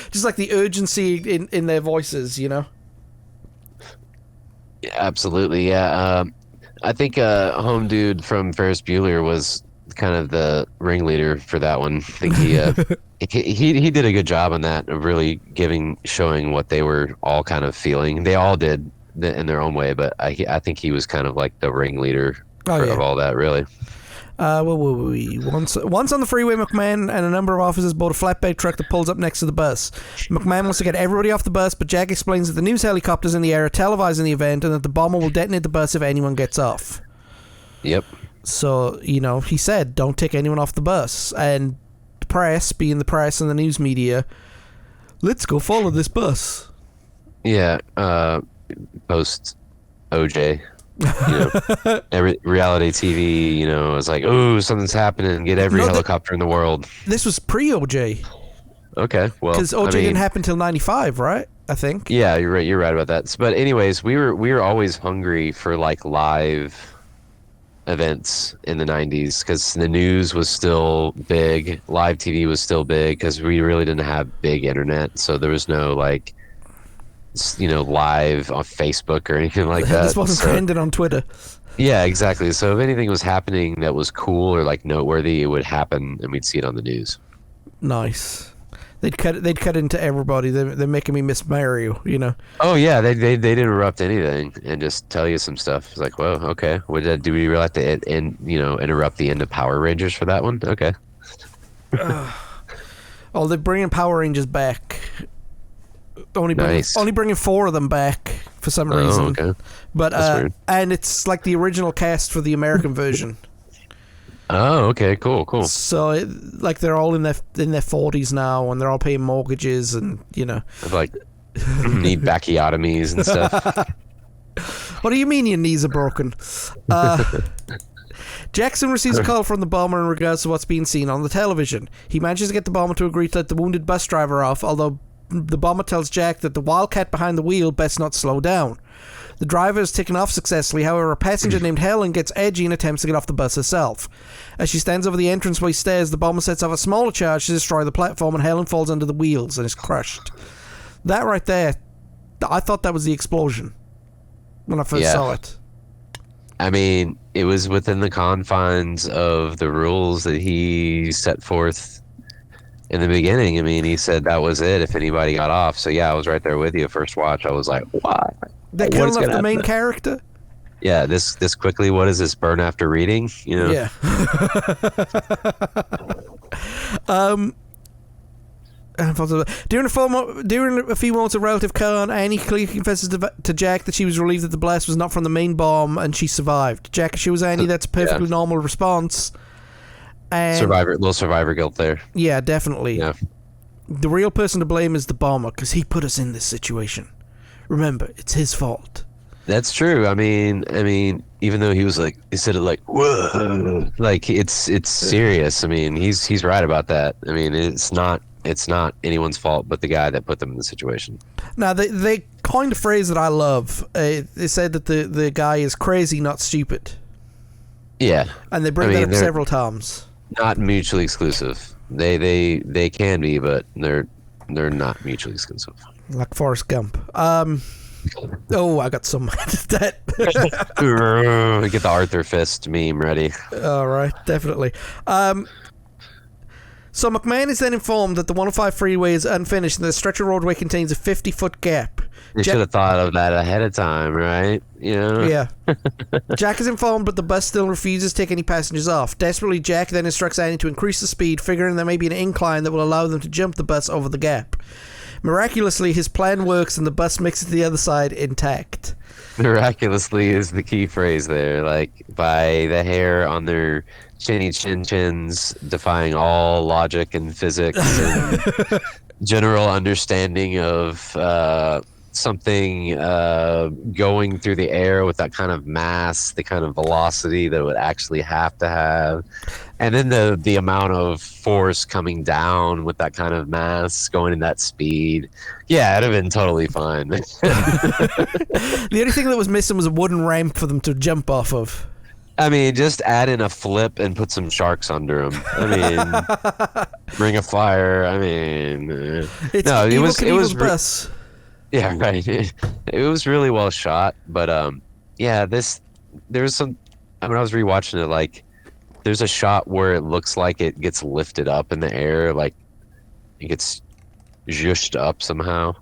S1: Just like the urgency in their voices,
S2: Yeah, absolutely. Yeah. I think home dude from Ferris Bueller was kind of the ringleader for that one. I think he did a good job on that, of really showing what they were all kind of feeling. They all did in their own way, but I think he was kind of like the ringleader of all that, really.
S1: Once on the freeway, McMahon and a number of officers board a flatbed truck that pulls up next to the bus. McMahon wants to get everybody off the bus, but Jack explains that the news helicopters in the air are televising the event and that the bomber will detonate the bus if anyone gets off.
S2: Yep.
S1: So, he said, don't take anyone off the bus. And the press, being the press and the news media, let's go follow this bus.
S2: Yeah, post OJ. Every reality TV, it's like, oh, something's happening. Get every helicopter in the world.
S1: This was pre-OJ.
S2: Okay, well,
S1: because OJ didn't happen till '95, right? I think.
S2: Yeah, you're right. You're right about that. But anyways, we were always hungry for like live events in the '90s, because the news was still big, live TV was still big, because we really didn't have big internet, so there was no like, live on Facebook or anything like that.
S1: This wasn't trending on Twitter.
S2: Yeah, exactly. So if anything was happening that was cool or like noteworthy, it would happen and we'd see it on the news.
S1: Nice. They'd cut into everybody. They're making me miss Mario,
S2: Oh yeah, they'd interrupt anything and just tell you some stuff. It's like, whoa, okay. Do we really have to interrupt the end of Power Rangers for that one? Okay.
S1: Oh, they're bringing Power Rangers back. Only bringing 4 of them back for some reason.
S2: Okay.
S1: But and it's like the original cast for the American version.
S2: Oh, okay, cool.
S1: So they're all in their 40s now, and they're all paying mortgages, and
S2: like need backiotomies and stuff.
S1: What do you mean your knees are broken? Jackson receives a call from the bomber in regards to what's being seen on the television. He manages to get the bomber to agree to let the wounded bus driver off, although the bomber tells Jack that the wildcat behind the wheel best not slow down. The driver is taken off successfully, however, a passenger named Helen gets edgy and attempts to get off the bus herself. As she stands over the entranceway stairs, the bomber sets off a smaller charge to destroy the platform, and Helen falls under the wheels and is crushed. That right there, I thought that was the explosion when I first saw it.
S2: I mean, it was within the confines of the rules that he set forth in the beginning. I mean, he said that was it if anybody got off. So yeah, I was right there with you. First watch, I was like, what?
S1: They killed off the main character?
S2: Yeah, this quickly. What is this, burn after reading?
S1: Yeah. During a few moments of relative calm, Annie clearly confesses to Jack that she was relieved that the blast was not from the main bomb and she survived. Jack assures Annie that's a perfectly normal response. And
S2: little survivor guilt there.
S1: Yeah, definitely.
S2: Yeah.
S1: The real person to blame is the bomber, because he put us in this situation. Remember, it's his fault.
S2: That's true. I mean, even though he said it like, whoa, like it's serious. I mean, he's right about that. I mean, it's not it's not anyone's fault but the guy that put them in the situation.
S1: Now, they coined a phrase that I love. They said that the guy is crazy, not stupid.
S2: Yeah.
S1: And they bring that up several times.
S2: Not mutually exclusive. They can be, but they're not mutually exclusive.
S1: Like Forrest Gump. Oh, I got some that.
S2: Get the Arthur Fist meme ready.
S1: All right, definitely. So McMahon is then informed that the 105 freeway is unfinished and the stretch of roadway contains a 50-foot gap.
S2: They should have thought of that ahead of time, right? You know?
S1: Yeah. Jack is informed, but the bus still refuses to take any passengers off. Desperately, Jack then instructs Annie to increase the speed, figuring there may be an incline that will allow them to jump the bus over the gap. Miraculously, his plan works and the bus makes it to the other side intact.
S2: Miraculously is the key phrase there. Like, by the hair on their chinny chins, defying all logic and physics and general understanding of something going through the air with that kind of mass, the kind of velocity that it would actually have to have, and then the amount of force coming down with that kind of mass going in that speed. Yeah, it'd have been totally fine.
S1: The only thing that was missing was a wooden ramp for them to jump off of.
S2: I mean, just add in a flip and put some sharks under them. I mean, Ring of Fire. I mean,
S1: it's
S2: no, it was
S1: bus.
S2: Yeah, right. It was really well shot, but yeah, there's some. When I was rewatching it, like, there's a shot where it looks like it gets lifted up in the air, like it gets zhushed up somehow,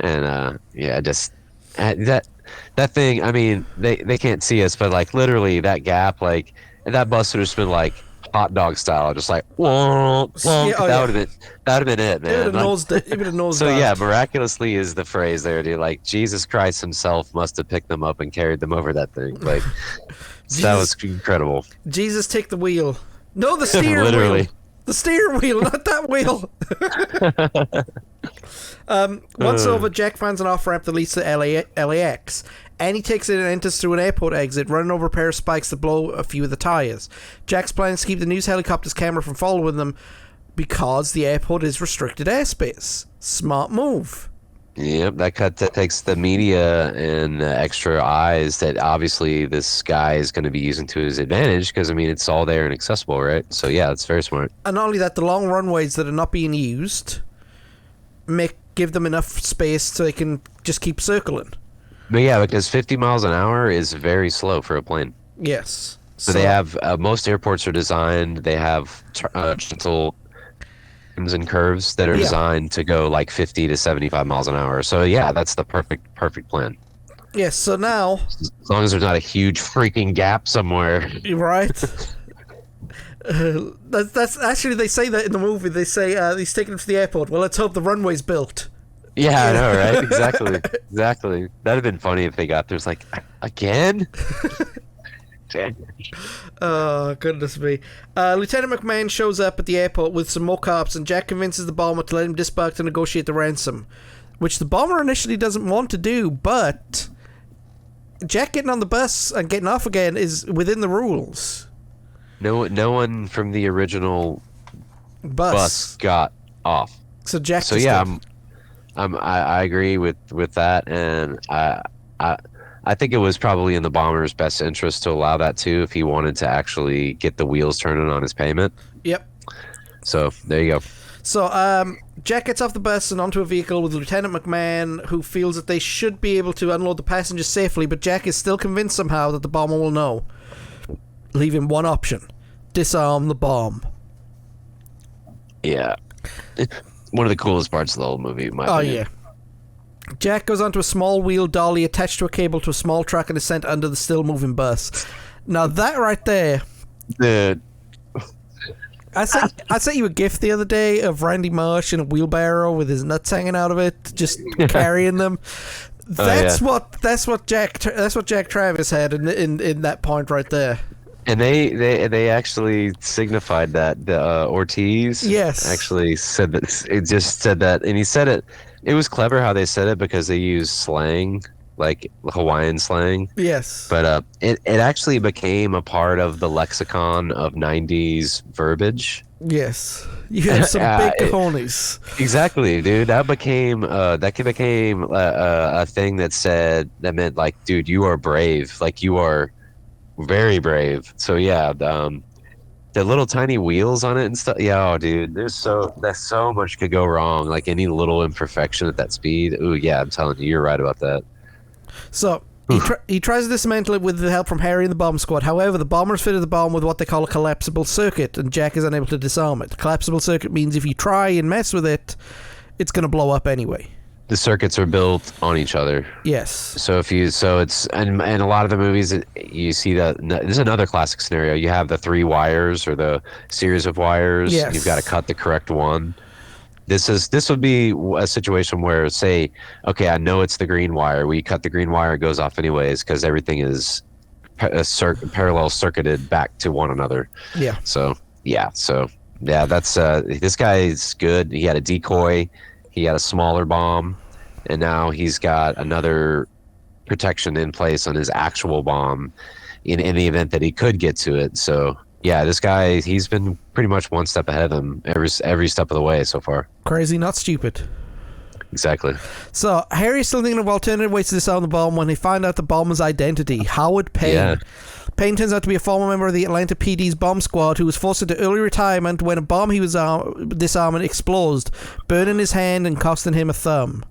S2: and yeah, just that thing. I mean, they can't see us, but like literally that gap, like, and that bus would have just been like hot dog style, just like whoa, whoa. That would have been it, man. So yeah, miraculously is the phrase there, dude. Like, Jesus Christ himself must have picked them up and carried them over that thing. Like, that was incredible.
S1: Jesus, take the wheel. No, the steer
S2: literally.
S1: Wheel. The steer wheel, not that wheel. Once over, Jack finds an off-ramp that leads to LAX. Annie takes it and enters through an airport exit, running over a pair of spikes that blow a few of the tires. Jack's plans to keep the news helicopter's camera from following them because the airport is restricted airspace. Smart move.
S2: Yep, that takes the media and extra eyes that obviously this guy is going to be using to his advantage, because I mean, it's all there and accessible, right? So yeah, it's very smart.
S1: And not only that, the long runways that are not being used give them enough space so they can just keep circling.
S2: But yeah, because 50 miles an hour is very slow for a plane.
S1: Yes.
S2: So they have most airports are designed. They have gentle and curves that are designed to go like 50 to 75 miles an hour. So yeah, that's the perfect plan.
S1: Yes. So now,
S2: as long as there's not a huge freaking gap somewhere,
S1: right? That's actually, they say that in the movie. They say he's taking him to the airport. Well, let's hope the runway's built.
S2: Yeah, I know, right? Exactly. That'd have been funny if they got there's like, again.
S1: Oh, goodness me. Lieutenant McMahon shows up at the airport with some more cops, and Jack convinces the bomber to let him disembark to negotiate the ransom, which the bomber initially doesn't want to do, but Jack getting on the bus and getting off again is within the rules.
S2: No one from the original bus got off.
S1: So Jack.
S2: So yeah, I agree with that, and I think it was probably in the bomber's best interest to allow that too, if he wanted to actually get the wheels turning on his payment.
S1: Yep.
S2: So there you go.
S1: So Jack gets off the bus and onto a vehicle with Lieutenant McMahon, who feels that they should be able to unload the passengers safely, but Jack is still convinced somehow that the bomber will know, leaving one option: disarm the bomb.
S2: Yeah. One of the coolest parts of the whole movie, in my opinion.
S1: Yeah. Jack goes onto a small wheel dolly attached to a cable to a small truck and is sent under the still moving bus. Now that right there,
S2: dude.
S1: I sent you a gif the other day of Randy Marsh in a wheelbarrow with his nuts hanging out of it, just carrying them. That's what Jack Travis had in that point right there.
S2: And they actually signified that the Ortiz actually said that. It just said that, and he said it. It was clever how they said it because they used slang like Hawaiian slang.
S1: Yes.
S2: But it actually became a part of the lexicon of 90s verbiage.
S1: Yes. You have some
S2: uh,
S1: big cojones.
S2: exactly, dude. That became a thing that meant like, dude, you are brave. Like you are very brave. So yeah, the little tiny wheels on it and stuff. Yeah, oh, dude, there's so much could go wrong. Like any little imperfection at that speed. Ooh, yeah, I'm telling you, you're right about that.
S1: So he tries to dismantle it with the help from Harry and the bomb squad. However, the bombers fitted the bomb with what they call a collapsible circuit, and Jack is unable to disarm it. Collapsible circuit means if you try and mess with it, it's going to blow up anyway.
S2: The circuits are built on each other.
S1: Yes.
S2: So it's and a lot of the movies you see that this is another classic scenario. You have the 3 wires or the series of wires.
S1: Yes.
S2: You've got to cut the correct one. This would be a situation where, say, okay, I know it's the green wire. We cut the green wire, it goes off anyways because everything is parallel circuited back to one another.
S1: Yeah.
S2: So that's this guy is good. He had a decoy, he had a smaller bomb, and now he's got another protection in place on his actual bomb in the event that he could get to it. So yeah, this guy, he's been pretty much one step ahead of him every step of the way so far.
S1: Crazy, not stupid.
S2: Exactly.
S1: So Harry's still thinking of alternative ways to disarm the bomb when they find out the bomber's identity, Howard Payne.
S2: Yeah.
S1: Payne turns out to be a former member of the Atlanta PD's bomb squad who was forced into early retirement when a bomb he was disarming exploded, burning his hand and costing him a thumb.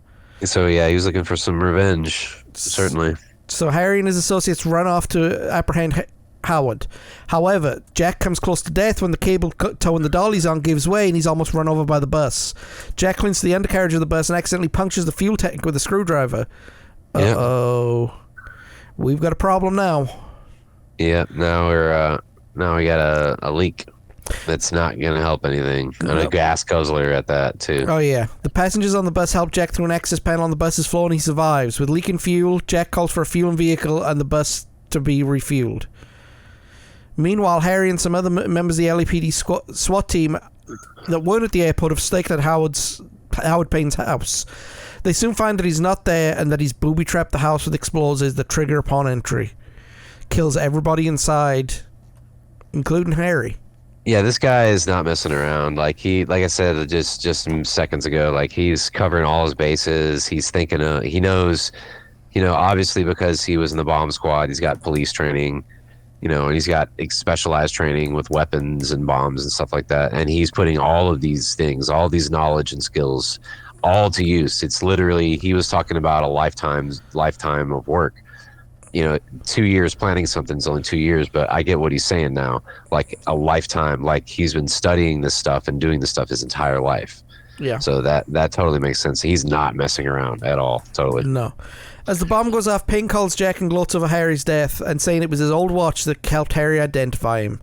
S2: So yeah, he was looking for some revenge, certainly.
S1: So Harry and his associates run off to apprehend Howard. However, Jack comes close to death when the cable towing the dollies on gives way and he's almost run over by the bus. Jack clings to the undercarriage of the bus and accidentally punctures the fuel tank with a screwdriver. Uh-oh. We've got a problem now.
S2: Yeah, now we got a leak that's not going to help anything. And a gas guzzler at that, too.
S1: Oh, yeah. The passengers on the bus help Jack through an access panel on the bus's floor and he survives. With leaking fuel, Jack calls for a fueling vehicle and the bus to be refueled. Meanwhile, Harry and some other members of the LAPD SWAT team that weren't at the airport have staked at Howard Payne's house. They soon find that he's not there and that he's booby-trapped the house with explosives that trigger upon entry. Kills everybody inside, including Harry.
S2: Yeah, this guy is not messing around. Like I said just some seconds ago, like he's covering all his bases. He's thinking he knows, obviously because he was in the bomb squad, he's got police training, and he's got specialized training with weapons and bombs and stuff like that. And he's putting all of these things, all these knowledge and skills, all to use. It's literally, he was talking about a lifetime of work. 2 years planning something's only 2 years, but I get what he's saying now. Like a lifetime, like he's been studying this stuff and doing this stuff his entire life.
S1: Yeah.
S2: So that totally makes sense. He's not messing around at all. Totally.
S1: No. As the bomb goes off, Payne calls Jack and gloats over Harry's death and saying it was his old watch that helped Harry identify him.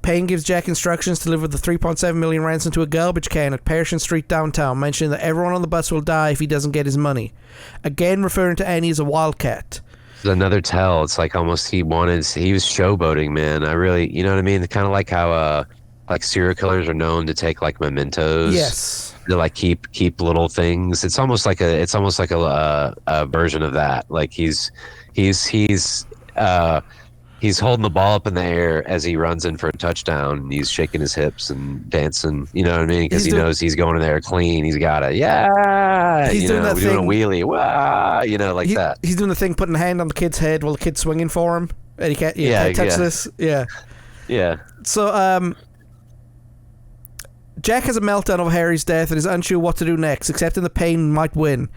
S1: Payne gives Jack instructions to deliver the 3.7 million ransom to a garbage can at Pershing Street downtown, mentioning that everyone on the bus will die if he doesn't get his money. Again referring to Annie as a wildcat.
S2: Another tell. It's like almost he was showboating, man. I really, you know what I mean? Kind of like how like serial killers are known to take like mementos.
S1: Yes.
S2: To like keep little things. It's almost like a version of that. Like he's holding the ball up in the air as he runs in for a touchdown. And he's shaking his hips and dancing. You know what I mean? Because he knows he's going in there clean. He's got a
S1: He's doing that thing.
S2: Doing a wheelie. Wah, that.
S1: He's doing the thing, putting a hand on the kid's head while the kid's swinging for him, and he can't touch this. Yeah.
S2: Yeah.
S1: So Jack has a meltdown over Harry's death and is unsure what to do next, accepting that Payne might win.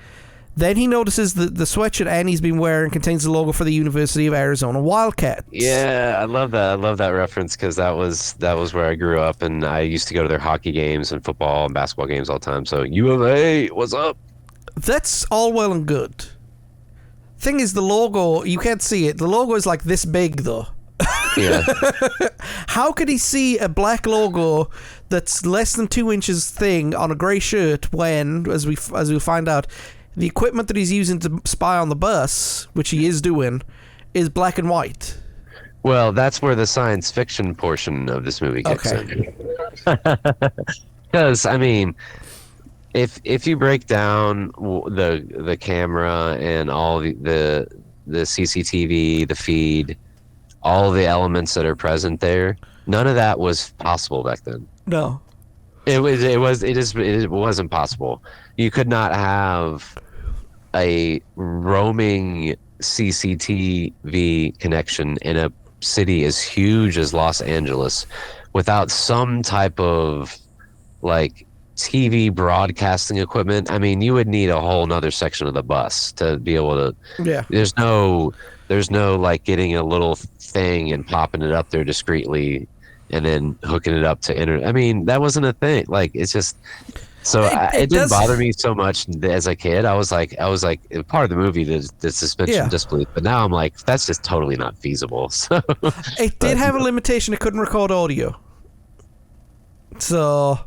S1: Then he notices that the sweatshirt Annie's been wearing contains the logo for the University of Arizona Wildcats.
S2: Yeah, I love that. I love that reference because that was where I grew up, and I used to go to their hockey games and football and basketball games all the time. So U of A, what's up?
S1: That's all well and good. Thing is, the logo, you can't see it. The logo is like this big, though.
S2: Yeah.
S1: How could he see a black logo that's less than 2 inches thing on a grey shirt when, as we find out, the equipment that he's using to spy on the bus, which he is doing, is black and white?
S2: Well, that's where the science fiction portion of this movie kicks in. Because, I mean, if you break down the camera and all the CCTV, the feed, all the elements that are present there, none of that was possible back then.
S1: No.
S2: It wasn't possible. You could not have a roaming CCTV connection in a city as huge as Los Angeles without some type of like TV broadcasting equipment. I mean, you would need a whole nother section of the bus to be able to.
S1: Yeah.
S2: There's no like getting a little thing and popping it up there discreetly and then hooking it up to internet. I mean, that wasn't a thing. Like, it's just so it didn't bother me so much as a kid. I was like part of the movie, the suspension of disbelief. But now I'm like, that's just totally not feasible. So
S1: it did have a limitation. It couldn't record audio. So.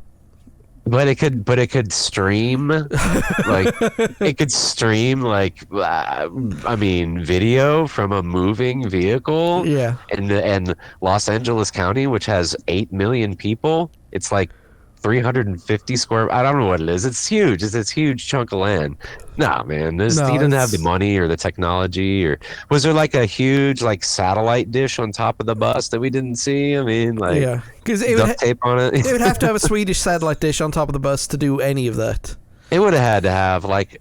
S2: But it could stream, like it could stream like I mean video from a moving vehicle.
S1: Yeah.
S2: And Los Angeles County, which has 8 million people, it's like 350 square. I don't know what it is. It's huge. It's this huge chunk of land. Nah, man. He didn't have the money or the technology. Or was there like a huge like satellite dish on top of the bus that we didn't see? I mean, like
S1: because
S2: duct tape on it.
S1: It would have to have a Swedish satellite dish on top of the bus to do any of that.
S2: It would have had to have like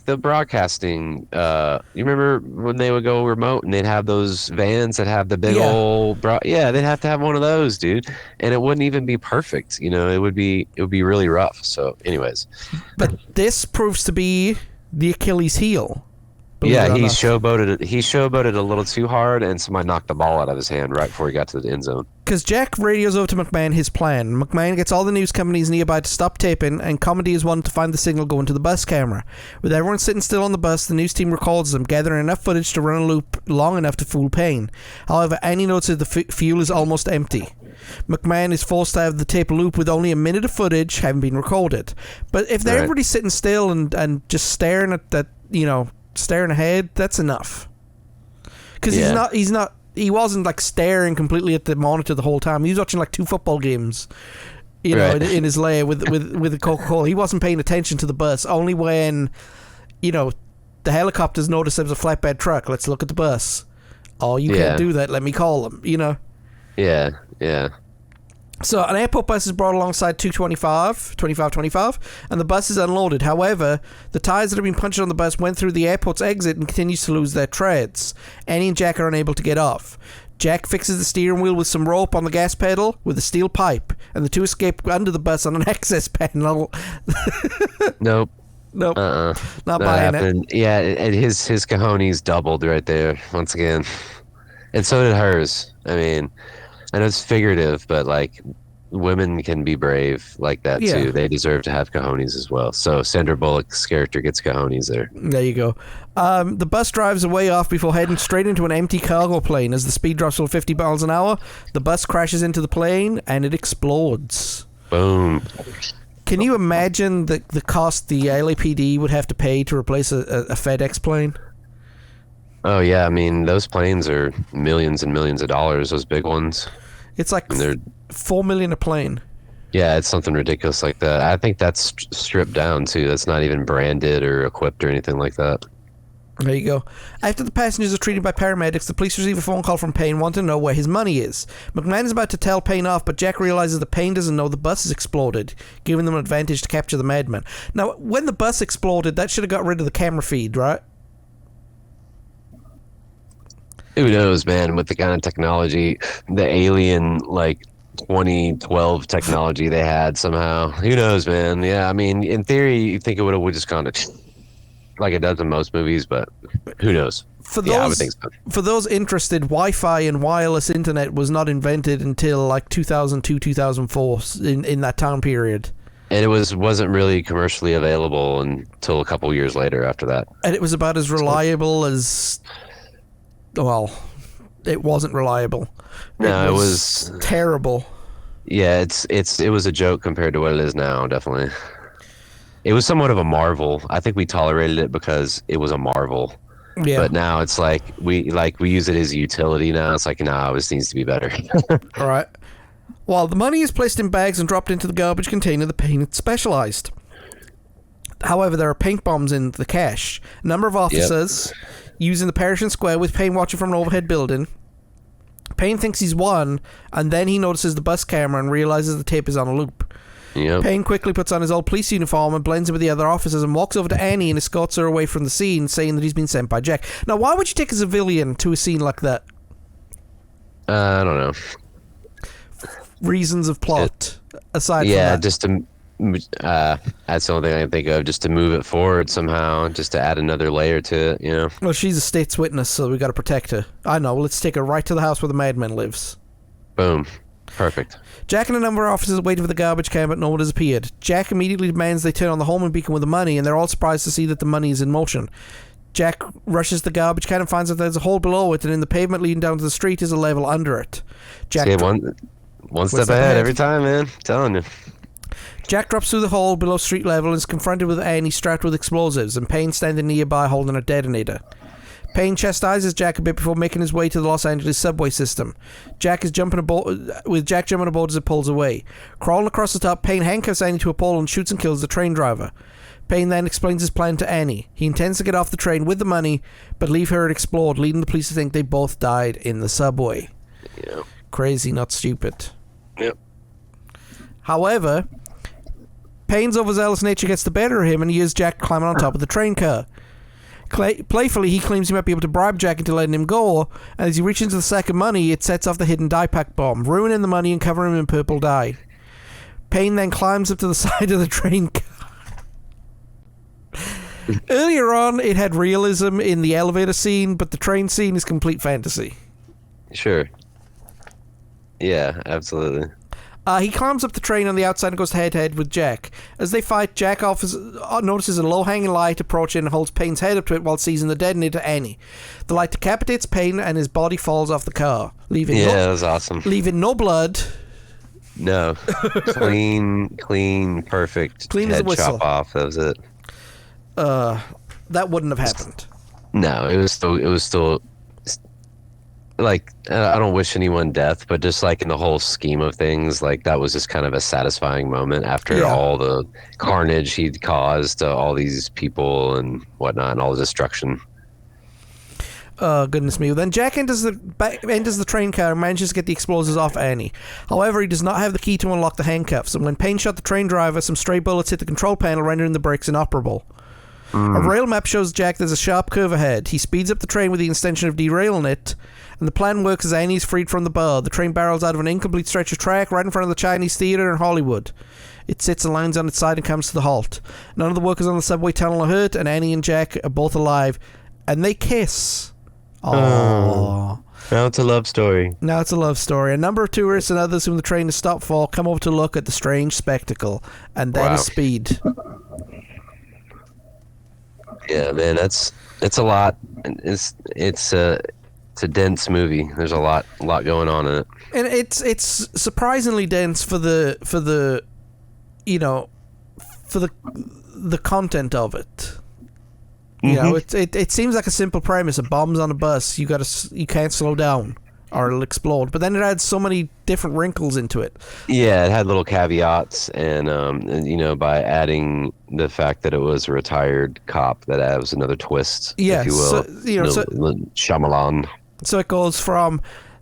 S2: the broadcasting. You remember when they would go remote and they'd have those vans that have the big old they'd have to have one of those, dude. And it wouldn't even be perfect. You know, it would be really rough. So, anyways.
S1: But this proves to be the Achilles heel.
S2: Yeah, he showboated a little too hard, and somebody knocked the ball out of his hand right before he got to the end zone.
S1: Because Jack radios over to McMahon his plan. McMahon gets all the news companies nearby to stop taping, and Comedy is one to find the signal going to the bus camera. With everyone sitting still on the bus, the news team records them, gathering enough footage to run a loop long enough to fool Payne. However, Annie notices the fuel is almost empty. McMahon is forced to have the tape loop with only a minute of footage having been recorded. But if everybody's sitting still and just staring at that, staring ahead, that's enough. Because he wasn't like staring completely at the monitor the whole time. He was watching like 2 football games, in his lair with the Coca-Cola. He wasn't paying attention to the bus. Only when, the helicopters noticed there was a flatbed truck. Let's look at the bus. Oh, you can't do that. Let me call them.
S2: Yeah.
S1: So an airport bus is brought alongside 2525, and the bus is unloaded. However, the tires that have been punched on the bus went through the airport's exit and continues to lose their treads. Annie and Jack are unable to get off. Jack fixes the steering wheel with some rope on the gas pedal with a steel pipe, and the two escape under the bus on an access panel.
S2: Nope.
S1: Not buying it.
S2: Yeah, and his cojones doubled right there once again, and so did hers. I mean, I know it's figurative, but like women can be brave like that too. They deserve to have cojones as well. So Sandra Bullock's character gets cojones there.
S1: There you go. The bus drives away off before heading straight into an empty cargo plane. As the speed drops to 50 miles an hour, the bus crashes into the plane and it explodes.
S2: Boom.
S1: Can you imagine the cost the LAPD would have to pay to replace a FedEx plane?
S2: Oh yeah, I mean those planes are millions and millions of dollars. Those big ones.
S1: It's like $4 million a plane.
S2: Yeah, it's something ridiculous like that. I think that's stripped down too. That's not even branded or equipped or anything like that.
S1: There you go. After the passengers are treated by paramedics, the police receive a phone call from Payne wanting to know where his money is. McMahon is about to tell Payne off, but Jack realizes that Payne doesn't know the bus has exploded, giving them an advantage to capture the madman. Now, when the bus exploded, that should have got rid of the camera feed, right?
S2: Who knows, man, with the kind of technology, the alien, like, 2012 technology they had somehow. Who knows, man? Yeah, I mean, in theory, you think it would have just gone like it does in most movies, but who knows? I would think so. For those interested, Wi-Fi and wireless internet was not invented until, like, 2002, 2004, in that time period. And it wasn't really commercially available until a couple years later after that. And it was about as reliable as... Well, it wasn't reliable. No, it was terrible. Yeah, it was a joke compared to what it is now, definitely. It was somewhat of a marvel. I think we tolerated it because it was a marvel. Yeah. But now it's like we use it as a utility now. It's like, nah, this needs to be better. All right. Well, the money is placed in bags and dropped into the garbage container the Payne had specialized.
S1: However, there are paint bombs in the cache. A number of officers using the Pershing Square with Payne watching from an overhead building. Payne thinks he's won, and then he notices the bus camera and realizes the tape is on a loop.
S2: Yep.
S1: Payne quickly puts on his old police uniform and blends in with the other officers and walks over to Annie and escorts her away from the scene, saying that he's been sent by Jack. Now, why would you take a civilian to a scene like that?
S2: I don't know.
S1: Reasons of plot, aside from that.
S2: Just to... that's the only thing I can think of, just to move it forward somehow, just to add another layer to it, you know?
S1: Well, she's a state's witness, so we got to protect her. I know, let's take her right to the house where the madman lives.
S2: Boom. Perfect.
S1: Jack and a number of officers waited for the garbage can, but no one has appeared. Jack immediately demands they turn on the homing beacon with the money, and they're all surprised to see that the money is in motion. Jack rushes the garbage can and finds that there's a hole below it, and in the pavement leading down to the street is a level under it. Jack
S2: one step ahead every time, man. I'm telling you.
S1: Jack drops through the hole below street level and is confronted with Annie strapped with explosives, and Payne standing nearby holding a detonator. Payne chastises Jack a bit before making his way to the Los Angeles subway system. Jack jumping aboard as it pulls away. Crawling across the top, Payne handcuffs Annie to a pole and shoots and kills the train driver. Payne then explains his plan to Annie. He intends to get off the train with the money, but leave her and explode, leading the police to think they both died in the subway.
S2: Yep.
S1: Crazy, not stupid.
S2: Yep.
S1: However, Payne's overzealous nature gets the better of him, and he hears Jack climbing on top of the train car. Playfully, he claims he might be able to bribe Jack into letting him go, and as he reaches into the sack of money, it sets off the hidden dye pack bomb, ruining the money and covering him in purple dye. Payne then climbs up to the side of the train car. Earlier on, it had realism in the elevator scene, but the train scene is complete fantasy.
S2: Sure. Yeah, absolutely.
S1: He climbs up the train on the outside and goes head-to-head with Jack. As they fight, Jack notices a low-hanging light approaching and holds Payne's head up to it while seizing the detonator to Annie. The light decapitates Payne and his body falls off the car, leaving
S2: that was awesome.
S1: Leaving no blood.
S2: No. clean, perfect.
S1: Clean
S2: head
S1: as a whistle.
S2: Chop off. That was it.
S1: That wouldn't have happened.
S2: No, it was still like, I don't wish anyone death, but just like in the whole scheme of things, like that was just kind of a satisfying moment after all the carnage he'd caused to all these people and whatnot, and all the destruction.
S1: Goodness me. Then Jack enters the train car and manages to get the explosives off Annie. However, he does not have the key to unlock the handcuffs, and when Payne shot the train driver, some stray bullets hit the control panel, rendering the brakes inoperable. A rail map shows Jack there's a sharp curve ahead. He speeds up the train with the intention of derailing it, and the plan works as Annie's freed from the bar. The train barrels out of an incomplete stretch of track right in front of the Chinese Theatre in Hollywood. It sits and lands on its side and comes to the halt. None of the workers on the subway tunnel are hurt, and Annie and Jack are both alive, and they kiss. Aww.
S2: Now it's a love story.
S1: Now it's a love story. A number of tourists and others whom the train has stopped for come over to look at the strange spectacle, and that is Speed.
S2: Yeah, man, it's a lot. It's a dense movie. There's a lot going on in it,
S1: and it's surprisingly dense for the content of it. You know, it seems like a simple premise: a bomb's on a bus. You can't slow down or it'll explode. But then it adds so many different wrinkles into it.
S2: Yeah, it had little caveats, and by adding the fact that it was a retired cop, that adds another twist, if you will. Shyamalan.
S1: So it goes from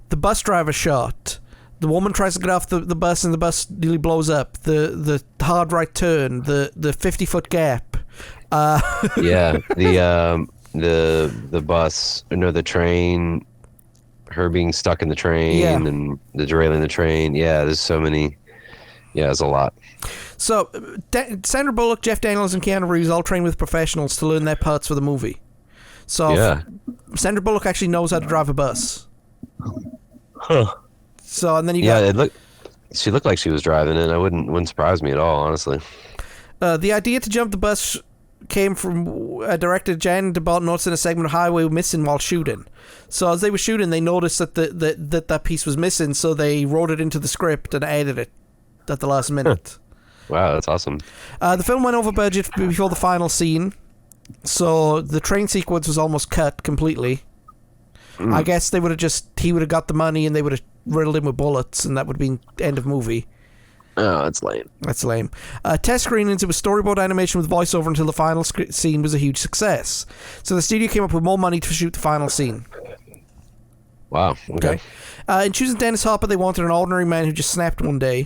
S1: the bus driver shot, the woman tries to get off the bus and the bus nearly blows up, the hard right turn, the 50-foot gap. The bus, the train, her being stuck in the train, and the derailing the train. Yeah, there's so many. Yeah, there's a lot. So, Sandra Bullock, Jeff Daniels, and Keanu Reeves all trained with professionals to learn their parts for the movie. So, Sandra Bullock actually knows how to drive a bus.
S2: Huh.
S1: So, and then
S2: she looked like she was driving it. Wouldn't surprise me at all, honestly.
S1: The idea to jump the bus came from director Jan DeBalt noticing a segment of highway missing while shooting. So as they were shooting, they noticed that that piece was missing, so they wrote it into the script and added it at the last minute.
S2: Wow, that's awesome.
S1: The film went over budget before the final scene, so the train sequence was almost cut completely. I guess he would have got the money and they would have riddled him with bullets, and that would have been end of movie.
S2: Oh, that's lame.
S1: That's lame. Test screenings, it was storyboard animation with voiceover until the final scene was a huge success. So the studio came up with more money to shoot the final scene.
S2: Wow. Okay.
S1: In choosing Dennis Hopper, they wanted an ordinary man who just snapped one day.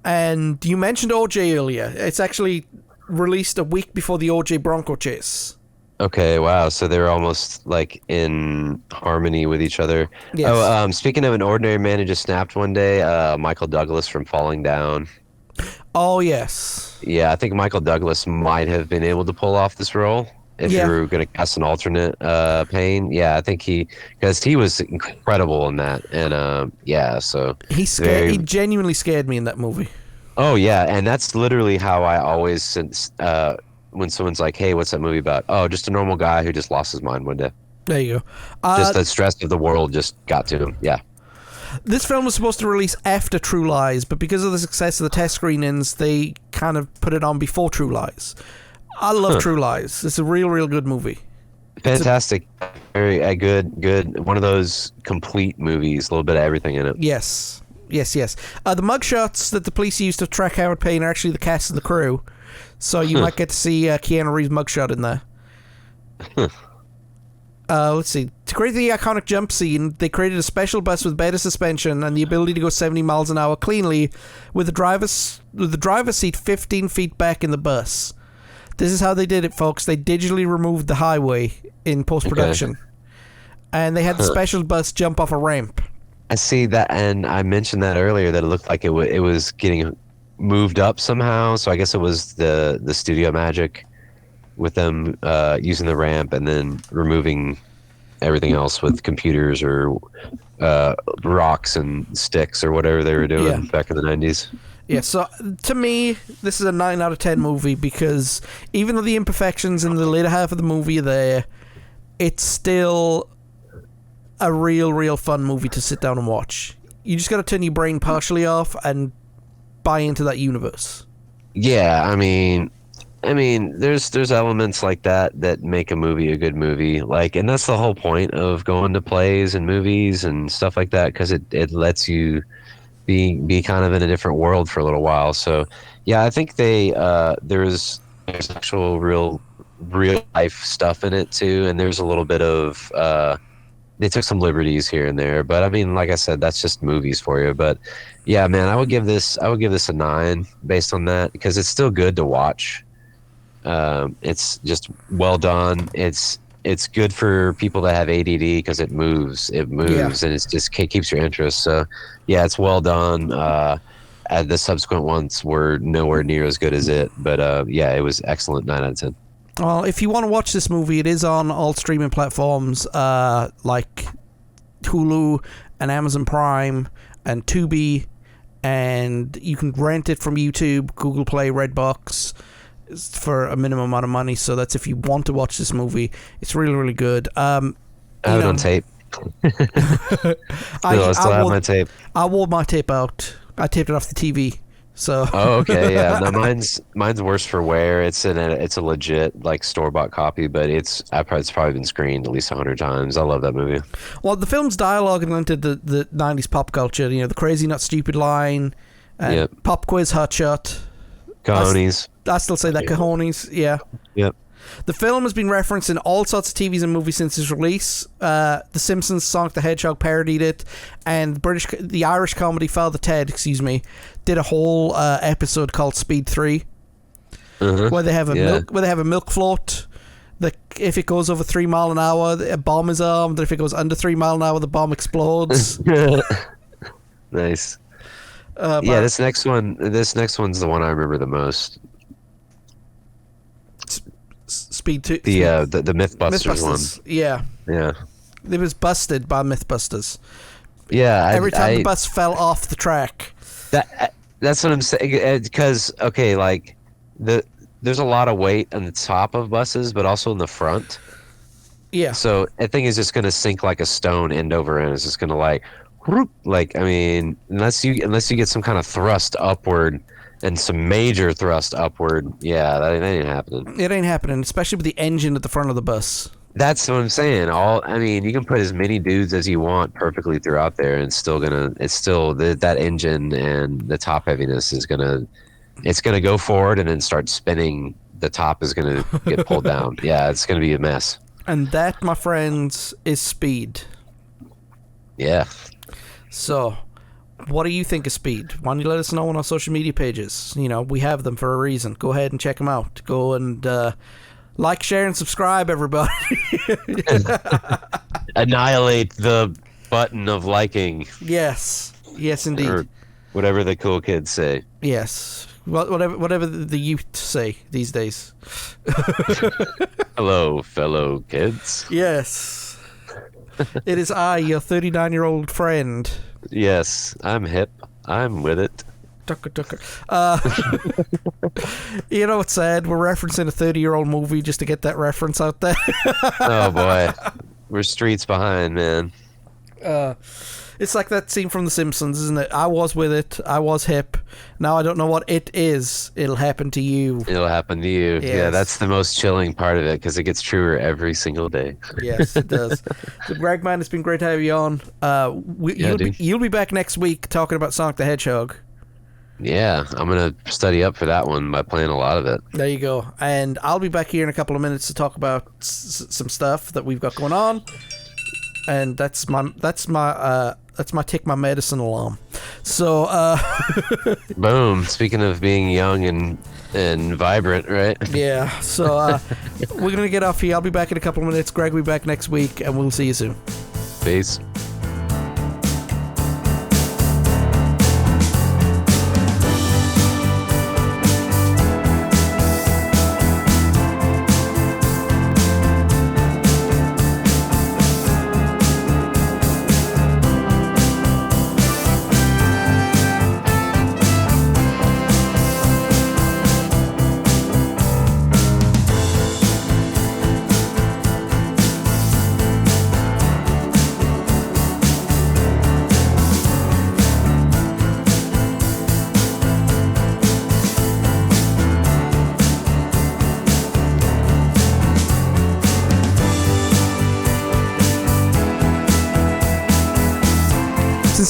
S1: And you mentioned OJ earlier. It's actually released a week before the OJ Bronco chase.
S2: Okay, wow. So they're almost like in harmony with each other.
S1: Yes.
S2: Oh, speaking of an ordinary man who just snapped one day, Michael Douglas from Falling Down.
S1: Oh, yes.
S2: Yeah, I think Michael Douglas might have been able to pull off this role if you were going to cast an alternate Payne. Yeah, I think because he was incredible in that. And so.
S1: He genuinely scared me in that movie.
S2: Oh, yeah. And that's literally how I always, when someone's like, hey, what's that movie about? Oh, just a normal guy who just lost his mind one day.
S1: There you go.
S2: Just the stress of the world just got to him. Yeah.
S1: This film was supposed to release after True Lies, but because of the success of the test screenings, they kind of put it on before True Lies. I love True Lies. It's a real good movie.
S2: Fantastic. Very good. One of those complete movies, a little bit of everything in it.
S1: Yes. The mugshots that the police used to track Howard Payne are actually the cast of the crew. So you might get to see Keanu Reeves' mugshot in there. Let's see. To create the iconic jump scene, they created a special bus with better suspension and the ability to go 70 miles an hour cleanly with the driver's seat 15 feet back in the bus. This is how they did it, folks. They digitally removed the highway in post-production. Okay. And they had the special bus jump off a ramp.
S2: I see that, and I mentioned that earlier, that it looked like it was getting moved up somehow, so I guess it was the studio magic with them using the ramp and then removing everything else with computers or rocks and sticks or whatever they were doing back in the 90s.
S1: Yeah, so to me, this is a 9 out of 10 movie because even though the imperfections in the later half of the movie are there, it's still a real fun movie to sit down and watch. You just got to turn your brain partially off and buy into that universe. Yeah,
S2: I mean, there's elements like that make a movie a good movie. Like, and that's the whole point of going to plays and movies and stuff like that, because it lets you be kind of in a different world for a little while. So, yeah, I think there's actual real life stuff in it too, and there's a little bit of they took some liberties here and there, but I mean, like I said, that's just movies for you. But yeah, man, I would give this a 9 based on that, because it's still good to watch. It's just well done. It's good for people that have ADD because it moves and it's just keeps your interest. So yeah, it's well done. The subsequent ones were nowhere near as good as it, but yeah, it was excellent. 9 out of 10.
S1: Well, if you want to watch this movie, it is on all streaming platforms like Hulu and Amazon Prime and Tubi, and you can rent it from YouTube, Google Play, Redbox for a minimum amount of money. So that's if you want to watch this movie. It's really good. I
S2: have it on tape. I still have my tape.
S1: I wore my tape out. I taped it off the TV. So.
S2: Oh, okay, yeah. No, mine's worse for wear. It's a legit like store-bought copy, but it's probably been screened at least 100 times. I love that movie.
S1: Well, the film's dialogue into the 90s pop culture. You know, the crazy not stupid line, pop quiz hotshot.
S2: Cojones.
S1: I still say that, cojones. Yeah.
S2: Yep.
S1: The film has been referenced in all sorts of TVs and movies since its release. The Simpsons, Sonic the Hedgehog parodied it, and the Irish comedy Father Ted, did a whole episode called Speed 3, where they have a milk float. That if it goes over 3 miles an hour, a bomb is armed. And if it goes under 3 miles an hour, the bomb explodes.
S2: Nice. Yeah, this next one's the one I remember the most.
S1: Speed 2.
S2: The Mythbusters one.
S1: Yeah. It was busted by Mythbusters.
S2: Yeah.
S1: Every time the bus fell off the track.
S2: That's what I'm saying. Because like there's a lot of weight on the top of buses, but also in the front. Yeah. So I think it's just gonna sink like a stone end over end. It's just gonna I mean, unless you get some kind of thrust upward. And some major thrust upward. Yeah, that ain't happening.
S1: It ain't happening, especially with the engine at the front of the bus.
S2: That's what I'm saying. I mean, you can put as many dudes as you want perfectly throughout there, and it's still that engine and the top heaviness it's gonna go forward and then start spinning. The top is gonna get pulled down. Yeah, it's gonna be a mess.
S1: And that, my friends, is speed.
S2: Yeah.
S1: So, what do you think of speed? Why don't you let us know on our social media pages? You know, we have them for a reason. Go ahead and check them out. Go and like, share, and subscribe, everybody.
S2: Annihilate the button of liking.
S1: Yes. Yes, indeed.
S2: Or whatever the cool kids say.
S1: Yes. Whatever the youth say these days.
S2: Hello, fellow kids.
S1: Yes. It is I, your 39-year-old friend.
S2: Yes, I'm hip. I'm with it.
S1: Tucker. You know what's sad? We're referencing a 30-year-old movie just to get that reference out there.
S2: Oh, boy. We're streets behind, man.
S1: It's like that scene from The Simpsons, isn't it? I was with it. I was hip. Now I don't know what it is. It'll happen to you.
S2: It'll happen to you.
S1: Yes.
S2: Yeah, that's the most chilling part of it because it gets truer every single day.
S1: Yes, it does. So, Greg, man, it's been great to have you on. You'll be back next week talking about Sonic the Hedgehog.
S2: Yeah, I'm going to study up for that one by playing a lot of it.
S1: There you go. And I'll be back here in a couple of minutes to talk about some stuff that we've got going on. And that's my take my medicine alarm. So
S2: Boom. Speaking of being young and vibrant, right?
S1: Yeah. So we're gonna get off here. I'll be back in a couple of minutes. Greg will be back next week, and we'll see you soon.
S2: Peace.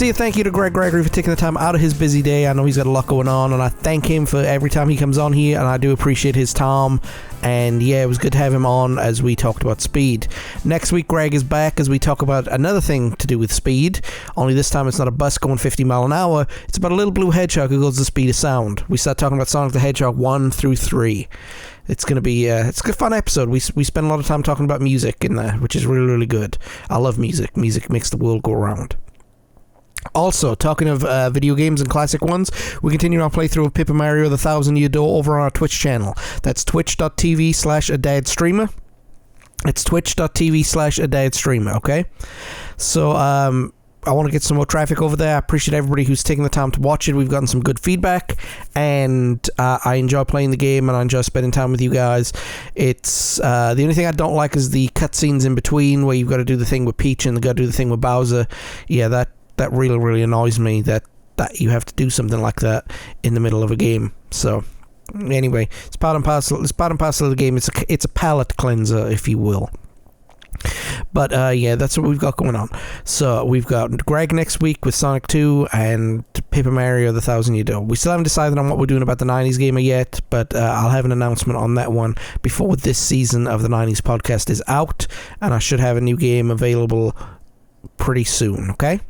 S1: Sincere thank you to Gregg Gregory for taking the time out of his busy day. I know he's got a lot going on, and I thank him for every time he comes on here, and I do appreciate his time. And yeah, it was good to have him on as we talked about speed. Next week, Greg is back as we talk about another thing to do with speed. Only this time it's not a bus going 50 mile an hour. It's about a little blue hedgehog who goes the speed of sound. We start talking about Sonic the Hedgehog 1 through 3. It's going to be it's a fun episode. We spend a lot of time talking about music in there, which is really, really good. I love music. Music makes the world go round. Also, talking of video games and classic ones, we continue our playthrough of Paper Mario the 1000-Year Door over on our Twitch channel. That's twitch.tv/adadstreamer. It's twitch.tv/adadstreamer, okay? So, I want to get some more traffic over there. I appreciate everybody who's taking the time to watch it. We've gotten some good feedback, and I enjoy playing the game, and I enjoy spending time with you guys. It's the only thing I don't like is the cutscenes in between, where you've got to do the thing with Peach and you've got to do the thing with Bowser. Yeah, that really, really annoys me that you have to do something like that in the middle of a game. So, anyway, it's part and parcel. It's part and parcel of the game. It's a palate cleanser, if you will. But yeah, that's what we've got going on. So we've got Greg next week with Sonic 2 and Paper Mario the 1000-Year Door. We still haven't decided on what we're doing about the 90s gamer yet, but I'll have an announcement on that one before this season of the 90s podcast is out, and I should have a new game available pretty soon, okay?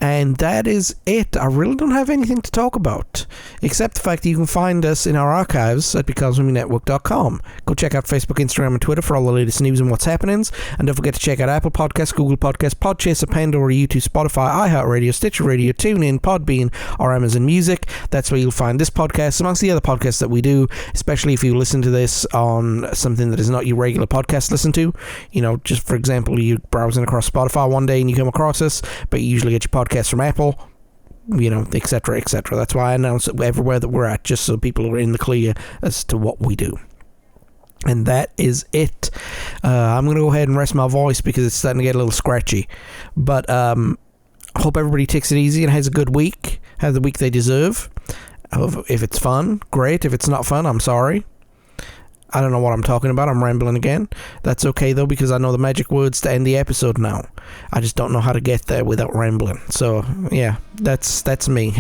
S1: And that is it. I really don't have anything to talk about, except the fact that you can find us in our archives at becausemaybepodcast.com. Go check out Facebook, Instagram, and Twitter for all the latest news and what's happenings. And don't forget to check out Apple Podcasts, Google Podcasts, Podchaser, Pandora, YouTube, Spotify, iHeartRadio, Stitcher Radio, TuneIn, Podbean, or Amazon Music. That's where you'll find this podcast, amongst the other podcasts that we do, especially if you listen to this on something that is not your regular podcast listen to. You know, just for example, you're browsing across Spotify one day and you come across us, but you usually get your podcast from Apple, you know, etc., etc. That's why I announce it everywhere that we're at, just so people are in the clear as to what we do. And that is it. I'm going to go ahead and rest my voice because it's starting to get a little scratchy. But hope everybody takes it easy and has a good week. Have the week they deserve. If it's fun, great. If it's not fun, I'm sorry. I don't know what I'm talking about. I'm rambling again. That's okay, though, because I know the magic words to end the episode now. I just don't know how to get there without rambling. So, yeah, that's me.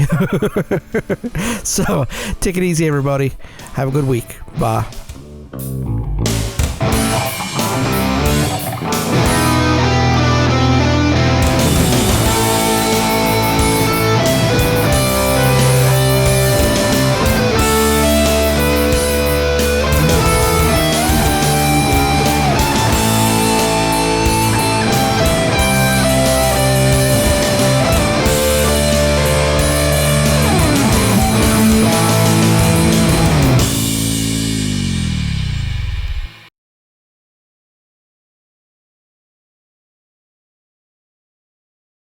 S1: So, take it easy, everybody. Have a good week. Bye.